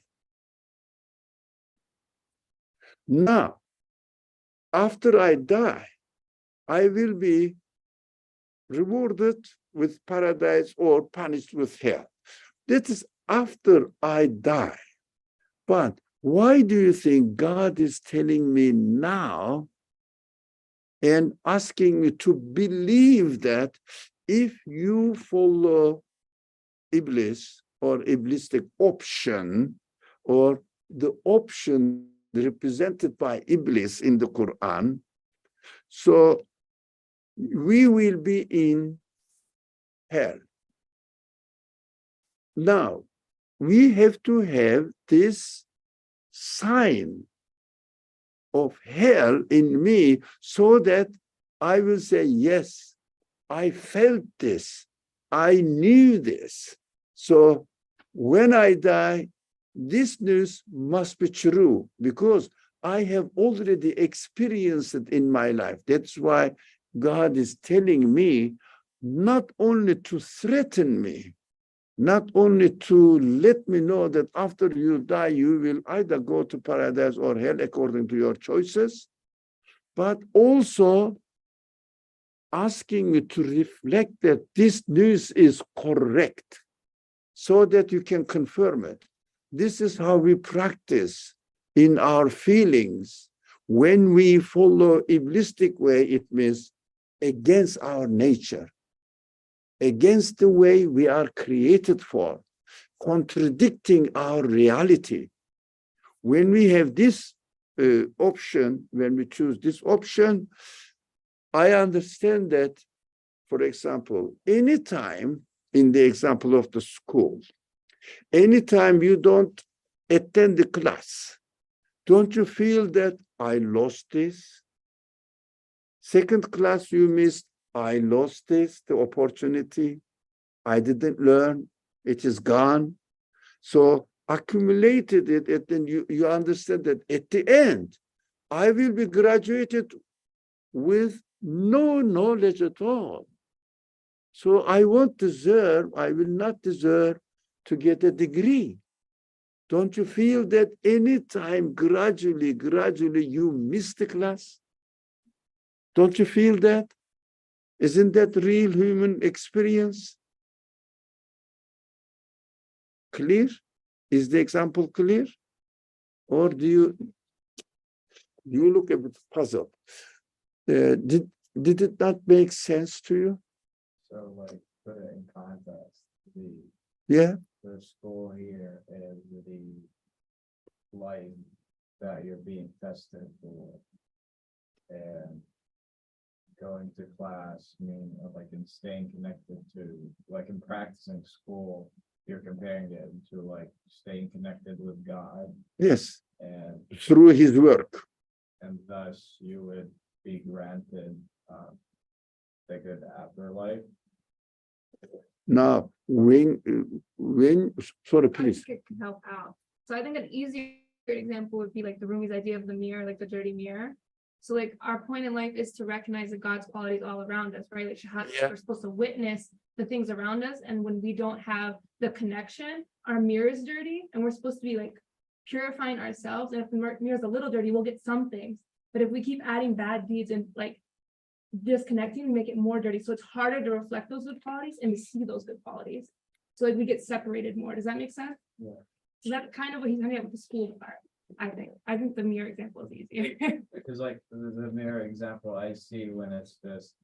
Now, after I die, I will be rewarded with paradise or punished with hell. That is after I die. But why do you think God is telling me now and asking me to believe that if you follow Iblis or Iblistic option, or the option represented by Iblis in the Qur'an, so we will be in hell. Now, we have to have this sign of hell in me so that I will say, yes, I felt this, I knew this. So when I die, this news must be true because I have already experienced it in my life. That's why God is telling me not only to threaten me, not only to let me know that after you die, you will either go to paradise or hell according to your choices, but also asking me to reflect that this news is correct so that you can confirm it. This is how we practice in our feelings. When we follow Iblistic way, it means against our nature, against the way we are created for, contradicting our reality. When we have this option, when we choose this option, I understand that, for example, anytime in the example of the school, anytime you don't attend the class, don't you feel that I lost this? Second class you missed, I lost this, the opportunity. I didn't learn, it is gone. So accumulated it, and then you understand that at the end, I will be graduated with no knowledge at all. So I will not deserve to get a degree. Don't you feel that anytime gradually you miss the class? Don't you feel that? Isn't that real human experience? Clear? Is the example clear? Or do you look a bit puzzled? Did it not make sense to you? So like, put it in context, Yeah. the school here is the life that you're being tested for. And going to class, meaning like in staying connected to, like in practicing school, you're comparing it to like staying connected with God, Yes. and Through his work. thus you would be granted the good afterlife. Now, when sorry, I please. think it can help out. So I think an easier example would be like the Rumi's idea of the mirror, like the dirty mirror. So like our point in life is to recognize that God's qualities all around us, right? Like Yeah. we're supposed to witness the things around us. And when we don't have the connection, our mirror is dirty, and we're supposed to be like purifying ourselves. And if the mirror is a little dirty, we'll get some things. But if we keep adding bad deeds and like disconnecting, we make it more dirty. So it's harder to reflect those good qualities and to see those good qualities. So like we get separated more. Does that make sense? Yeah. So that's kind of what he's talking about with the school part. I think the mirror example is easier. Because like the mirror example I see when it's just,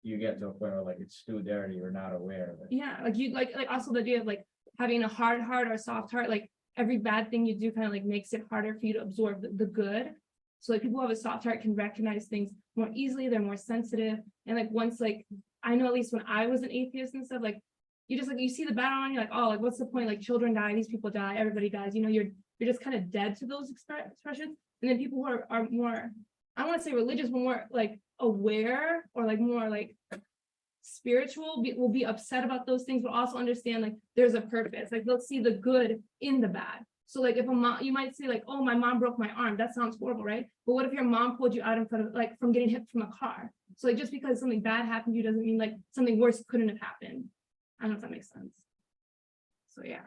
you get to a point where like it's too dirty, you're not aware of it. Yeah, like you like also the idea of like having a hard heart or a soft heart, like every bad thing you do kind of like makes it harder for you to absorb the good. So like people who have a soft heart can recognize things more easily, they're more sensitive. And like once like I know at least when I was an atheist and stuff, like you just like you see the bad on, you're like, oh, like what's the point? Like children die, these people die, everybody dies, you know, you're just kind of dead to those expressions. And then people who are more, I don't want to say religious, but more like aware or like more like spiritual will be upset about those things, but also understand like there's a purpose. Like they'll see the good in the bad. So like if a mom, you might say like, oh, my mom broke my arm. That sounds horrible, right? But what if your mom pulled you out in front of like from getting hit from a car? So like just because something bad happened to you doesn't mean like something worse couldn't have happened. I don't know if that makes sense. So yeah.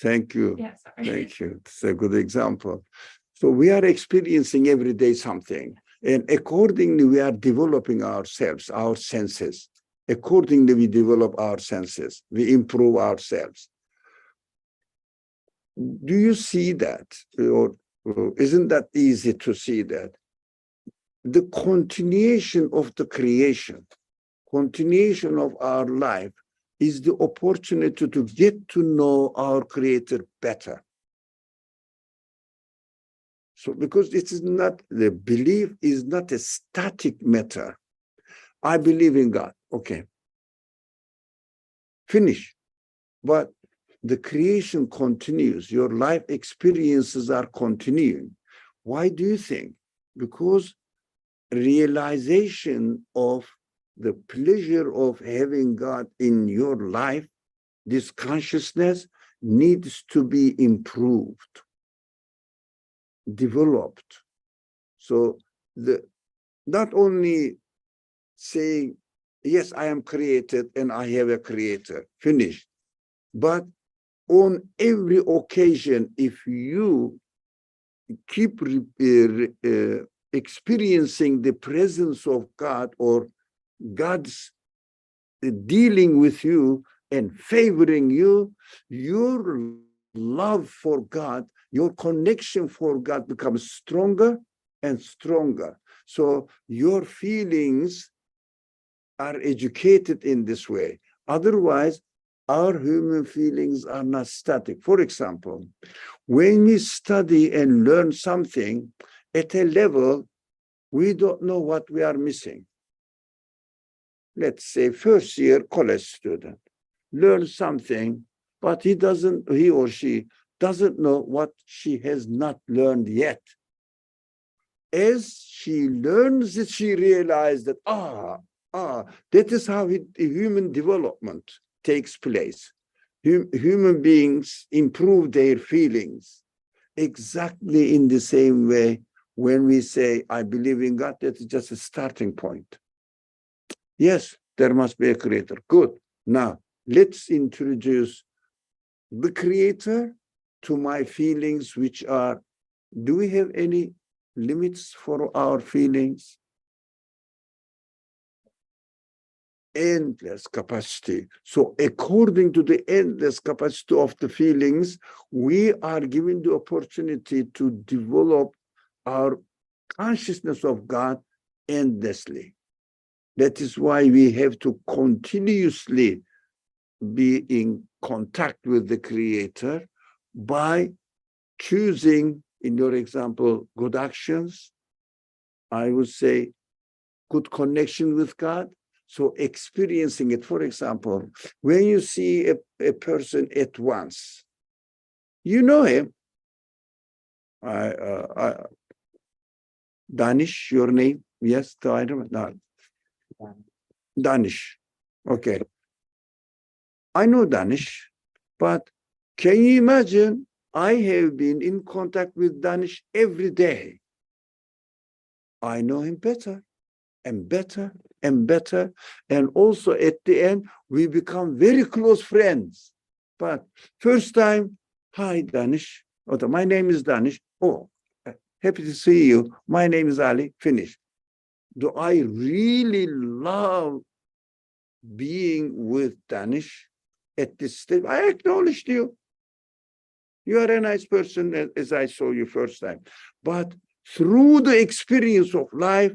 Thank you. Yeah, sorry. Thank you. It's a good example. So we are experiencing every day something, and accordingly we are developing ourselves, our senses. Accordingly we develop our senses, we improve ourselves. Do you see that, or isn't that easy to see that? The continuation of the creation, continuation of our life is the opportunity to get to know our Creator better. So because it is not, the belief is not a static matter. I believe in God, okay. Finish. But the creation continues. Your life experiences are continuing. Why do you think? Because realization of the pleasure of having God in your life, this consciousness needs to be improved, developed. So not only saying, yes, I am created and I have a creator, finished. But on every occasion, if you keep experiencing the presence of God or God's dealing with you and favoring you, your love for God, your connection for God becomes stronger and stronger. So your feelings are educated in this way. Otherwise, our human feelings are not static. For example, when we study and learn something at a level, we don't know what we are missing. Let's say first year college student learns something, but he or she doesn't know what she has not learned yet. As she learns it, she realizes that, that is how human development takes place. Human beings improve their feelings exactly in the same way. When we say, I believe in God, that is just a starting point. Yes, there must be a creator. Good. Now, let's introduce the creator to my feelings, which are, do we have any limits for our feelings? Endless capacity. So according to the endless capacity of the feelings, we are given the opportunity to develop our consciousness of God endlessly. That is why we have to continuously be in contact with the Creator by choosing, in your example, good actions. I would say good connection with God. So experiencing it, for example, when you see a person at once, you know him. Danish, your name? Yes, I don't know. Danish. Okay. I know Danish, but can you imagine? I have been in contact with Danish every day. I know him better and better and better. And also at the end, we become very close friends. But first time, hi, Danish. Oh, my name is Danish. Oh, happy to see you. My name is Ali. Finish. Do I really love being with Danish at this stage? I acknowledged you. You are a nice person as I saw you first time. But through the experience of life,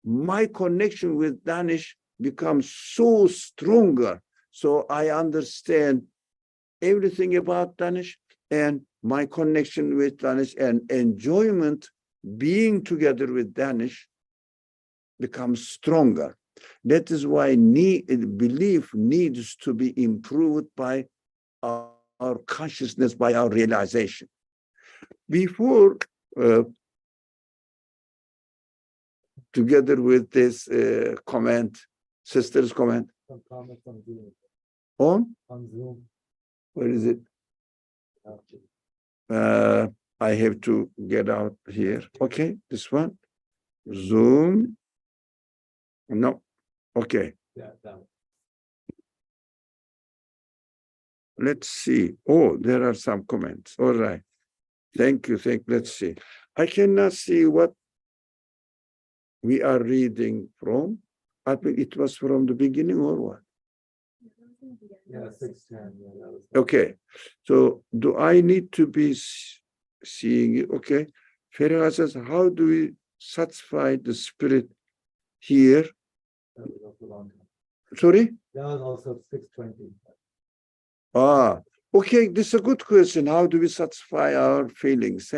my connection with Danish becomes so stronger. So I understand everything about Danish, and my connection with Danish and enjoyment being together with Danish becomes stronger. That is why belief needs to be improved by our consciousness, by our realization. Before, together with this comment, sister's comment. Some comments on Zoom. On Zoom. where is it? I have to get out here. Okay, this one. Zoom. No. Okay. Yeah, that one. Let's see. Oh, there are some comments. All right. Thank you. Let's see. I cannot see what we are reading from. I think it was from the beginning or what? Yeah, 610. Yeah, that was. Okay. So do I need to be seeing it? Okay. Farah says, how do we satisfy the spirit here? That was also long time. Sorry? That was also 620. Okay. This is a good question. How do we satisfy our feelings?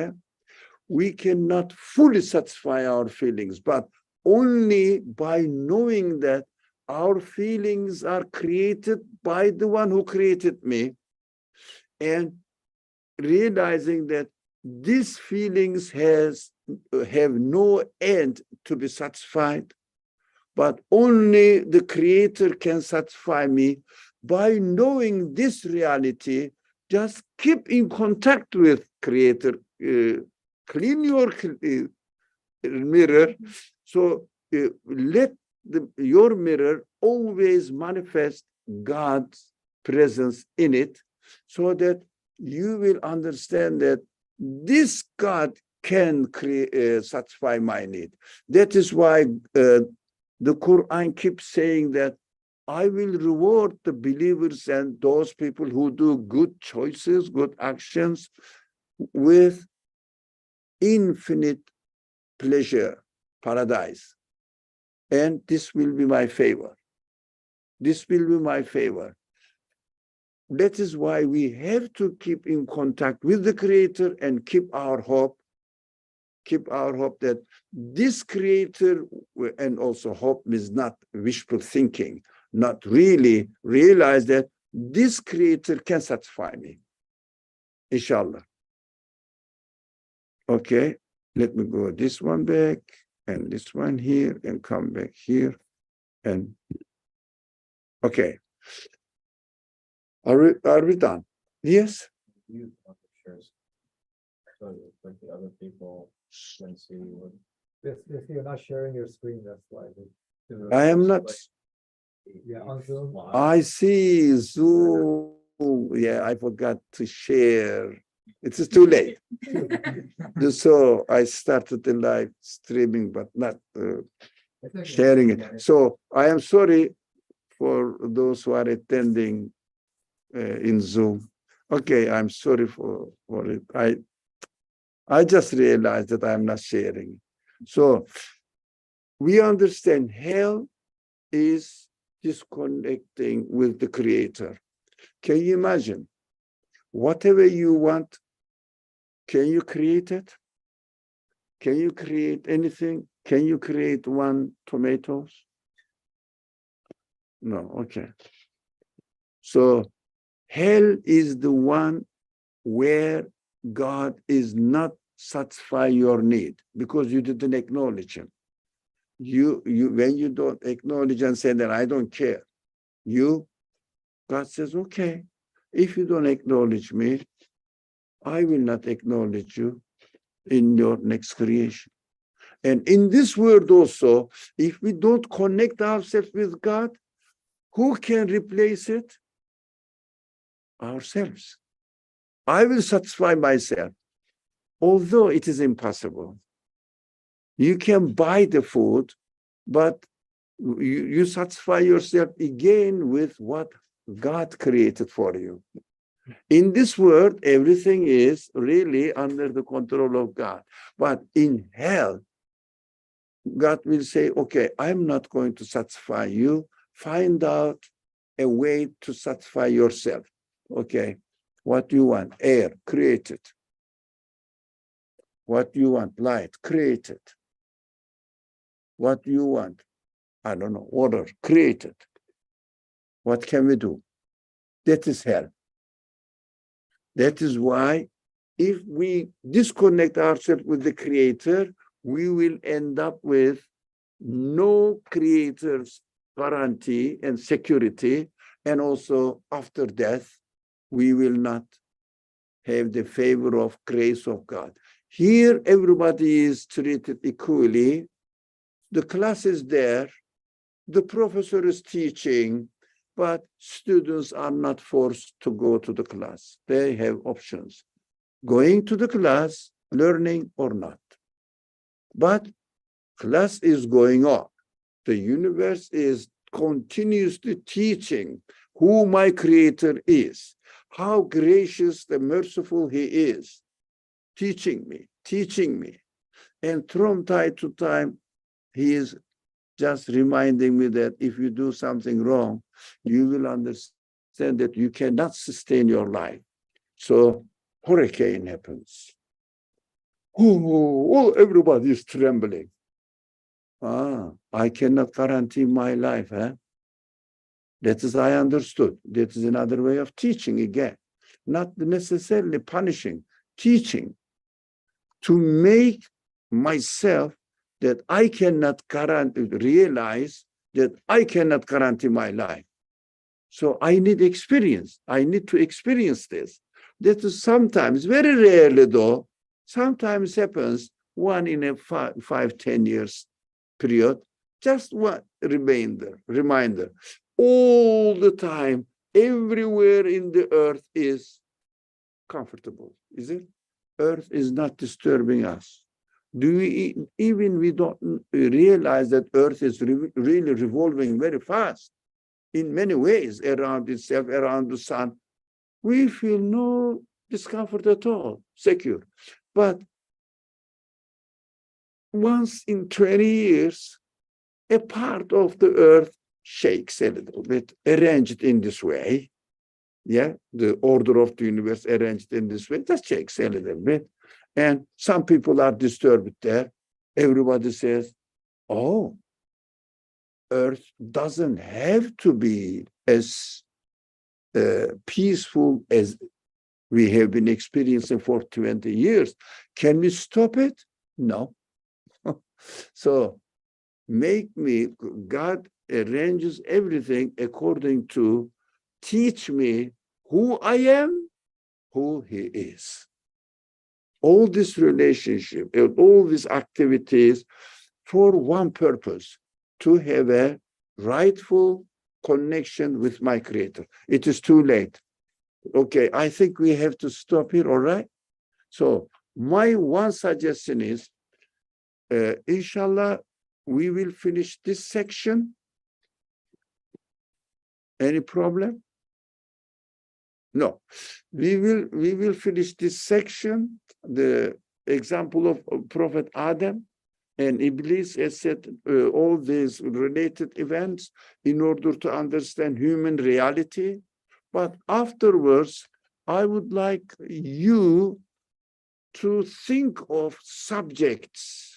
We cannot fully satisfy our feelings, but only by knowing that our feelings are created by the one who created me, and realizing that these feelings have no end to be satisfied, but only the Creator can satisfy me. By knowing this reality, just keep in contact with Creator. Clean your mirror. So let your mirror always manifest God's presence in it, so that you will understand that this God can satisfy my need. That is why the Qur'an keeps saying that I will reward the believers and those people who do good choices, good actions, with infinite pleasure, paradise. And this will be my favor. This will be my favor. That is why we have to keep in contact with the Creator and keep our hope that this Creator, and also hope is not wishful thinking, not really realize that this Creator can satisfy me. Inshallah. Okay, let me go this one back and this one here and come back here. And okay. Are we done? Yes. You shares. So like the other people can see what. If you're not sharing your screen, that's why. I am not. Yeah, on Zoom. I see Zoom. yeah, I forgot to share. It is too late. So I started the live streaming, but not sharing it. So I am sorry for those who are attending in Zoom. Okay, I'm sorry for it. I just realized that I'm not sharing. So we understand hell is disconnecting with the Creator. Can you imagine? Whatever you want, can you create it? Can you create anything? Can you create one tomatoes? No, okay. So hell is the one where God is not satisfy your need because you didn't acknowledge him. You when you don't acknowledge and say that I don't care, God says, okay, if you don't acknowledge me, I will not acknowledge you in your next creation. And in this world also, if we don't connect ourselves with God, who can replace it? Ourselves. I will satisfy myself, although it is impossible. You can buy the food, but you satisfy yourself again with what God created for you. In this world, everything is really under the control of God. But in hell, God will say, okay, I'm not going to satisfy you. Find out a way to satisfy yourself. Okay, what do you want? Air, create it. What do you want? Light, create it. What do you want? I don't know, water, create it. What can we do? That is hell. That is why if we disconnect ourselves with the Creator, we will end up with no Creator's guarantee and security, and also after death, we will not have the favor of grace of God. Here, everybody is treated equally. The class is there, the professor is teaching, but students are not forced to go to the class. They have options. Going to the class, learning or not. But class is going on. The universe is continuously teaching who my Creator is, how gracious and merciful he is, teaching me. And from time to time, he is just reminding me that if you do something wrong, you will understand that you cannot sustain your life. So hurricane happens. Oh, everybody is trembling. I cannot guarantee my life. That is, I understood. That is another way of teaching again. Not necessarily punishing, teaching to make myself that I cannot realize that I cannot guarantee my life. So I need experience. I need to experience this. That is sometimes, very rarely though, sometimes happens one in a 5-10 years period, just one reminder. All the time, everywhere in the earth is comfortable, is it? Earth is not disturbing us. We don't realize that earth is really revolving very fast in many ways around itself, around the sun. We feel no discomfort at all, secure. But once in 20 years, a part of the earth shakes a little bit, arranged in this way. Yeah, the order of the universe arranged in this way, just shakes a little bit. And some people are disturbed there. Everybody says, oh, earth doesn't have to be as peaceful as we have been experiencing for 20 years. Can we stop it? No. So God arranges everything according to teach me who I am, who he is. All this relationship and all these activities for one purpose, to have a rightful connection with my Creator. It is too late. Okay, I think we have to stop here, all right? So my one suggestion is, inshallah, we will finish this section. Any problem? No, we will finish this section, the example of Prophet Adam and Iblis, etc., all these related events in order to understand human reality. But afterwards, I would like you to think of subjects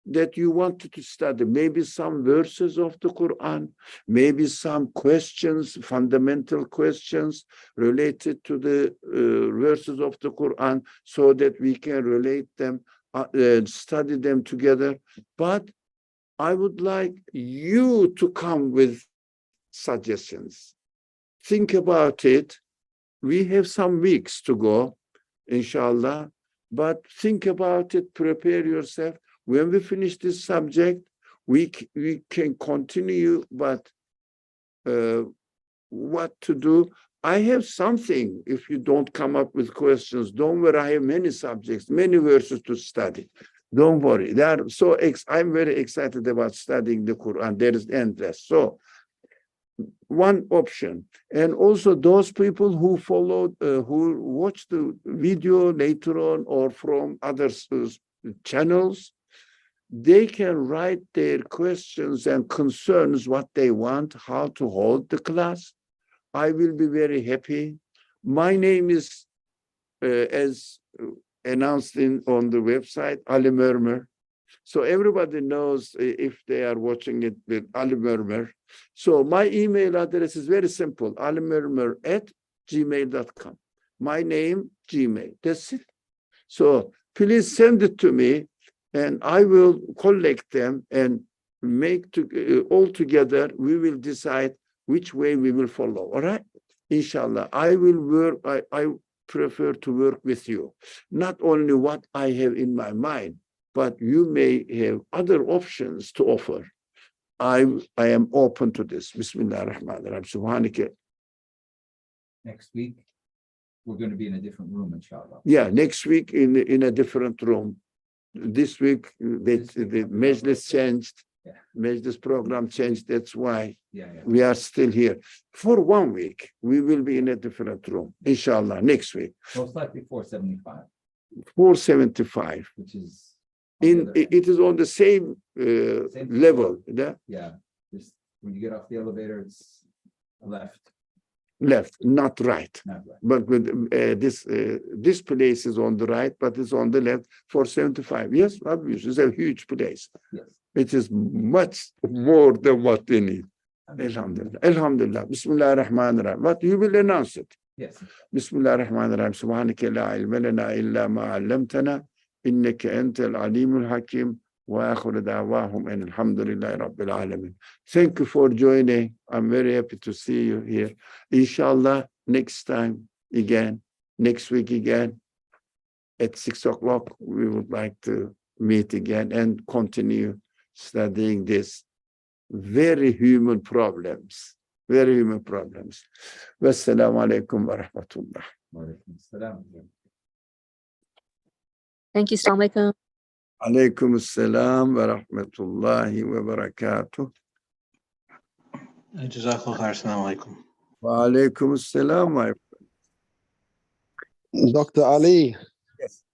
that you wanted to study, maybe some verses of the Quran, maybe some questions, fundamental questions related to the verses of the Quran, so that we can relate them, study them together. But I would like you to come with suggestions. Think about it. We have some weeks to go, inshallah, but think about it, prepare yourself. When we finish this subject, we can continue, but what to do? I have something. If you don't come up with questions, don't worry. I have many subjects, many verses to study. Don't worry. They are so I'm very excited about studying the Quran. There is endless. So one option. And also those people who followed, who watched the video later on or from other channels, they can write their questions and concerns, what they want, how to hold the class. I will be very happy. My name is, as announced on the website, Ali Murmur. So everybody knows if they are watching it with Ali Murmur. So my email address is very simple, alimurmur@gmail.com. My name, Gmail, that's it. So please send it to me, and I will collect them and make all together. We will decide which way we will follow. All right, inshallah. I will work. I prefer to work with you, not only what I have in my mind, but you may have other options to offer. I am open to this. Bismillah ar-Rahman ar-Rahim. Subhanaka. Next week, we're going to be in a different room, inshallah. Yeah, next week in a different room. This week, the Majlis changed. Yeah. Majlis program changed. That's why Yeah. we are still here. For 1 week, we will be in a different room, inshallah, next week. Most likely 475, 475. which is on the other end. It is on the same level. Yeah, just when you get off the elevator, it's Left, not right. not right. But with this place is on the right, but it's on the left. 475. Yes, obviously, it's a huge place. Yes. It is much more than what they need. Alhamdulillah. Alhamdulillah. Bismillah ar-Rahman ar-Rahim. But you will announce it. Yes. Bismillah ar-Rahman ar-Rahim. Subhanaka la ilma lana illa ma 'allamtana innaka antal alimul hakim. Wa akhiru da'wahum and alhamdulillahi rabbil alamin. Thank you for joining. I'm very happy to see you here. Inshallah, next time again, next week again, at 6 o'clock, we would like to meet again and continue studying this very human problems. Very human problems. Wassalamu alaikum wa rahmatullah. Thank you. Assalamu alaikum. Alaikum assalam wa rahmatullahi wa barakatuh. Jazakallah khair. Assalamu alaikum. Wa alaikum assalam. Dr. Ali. Yes.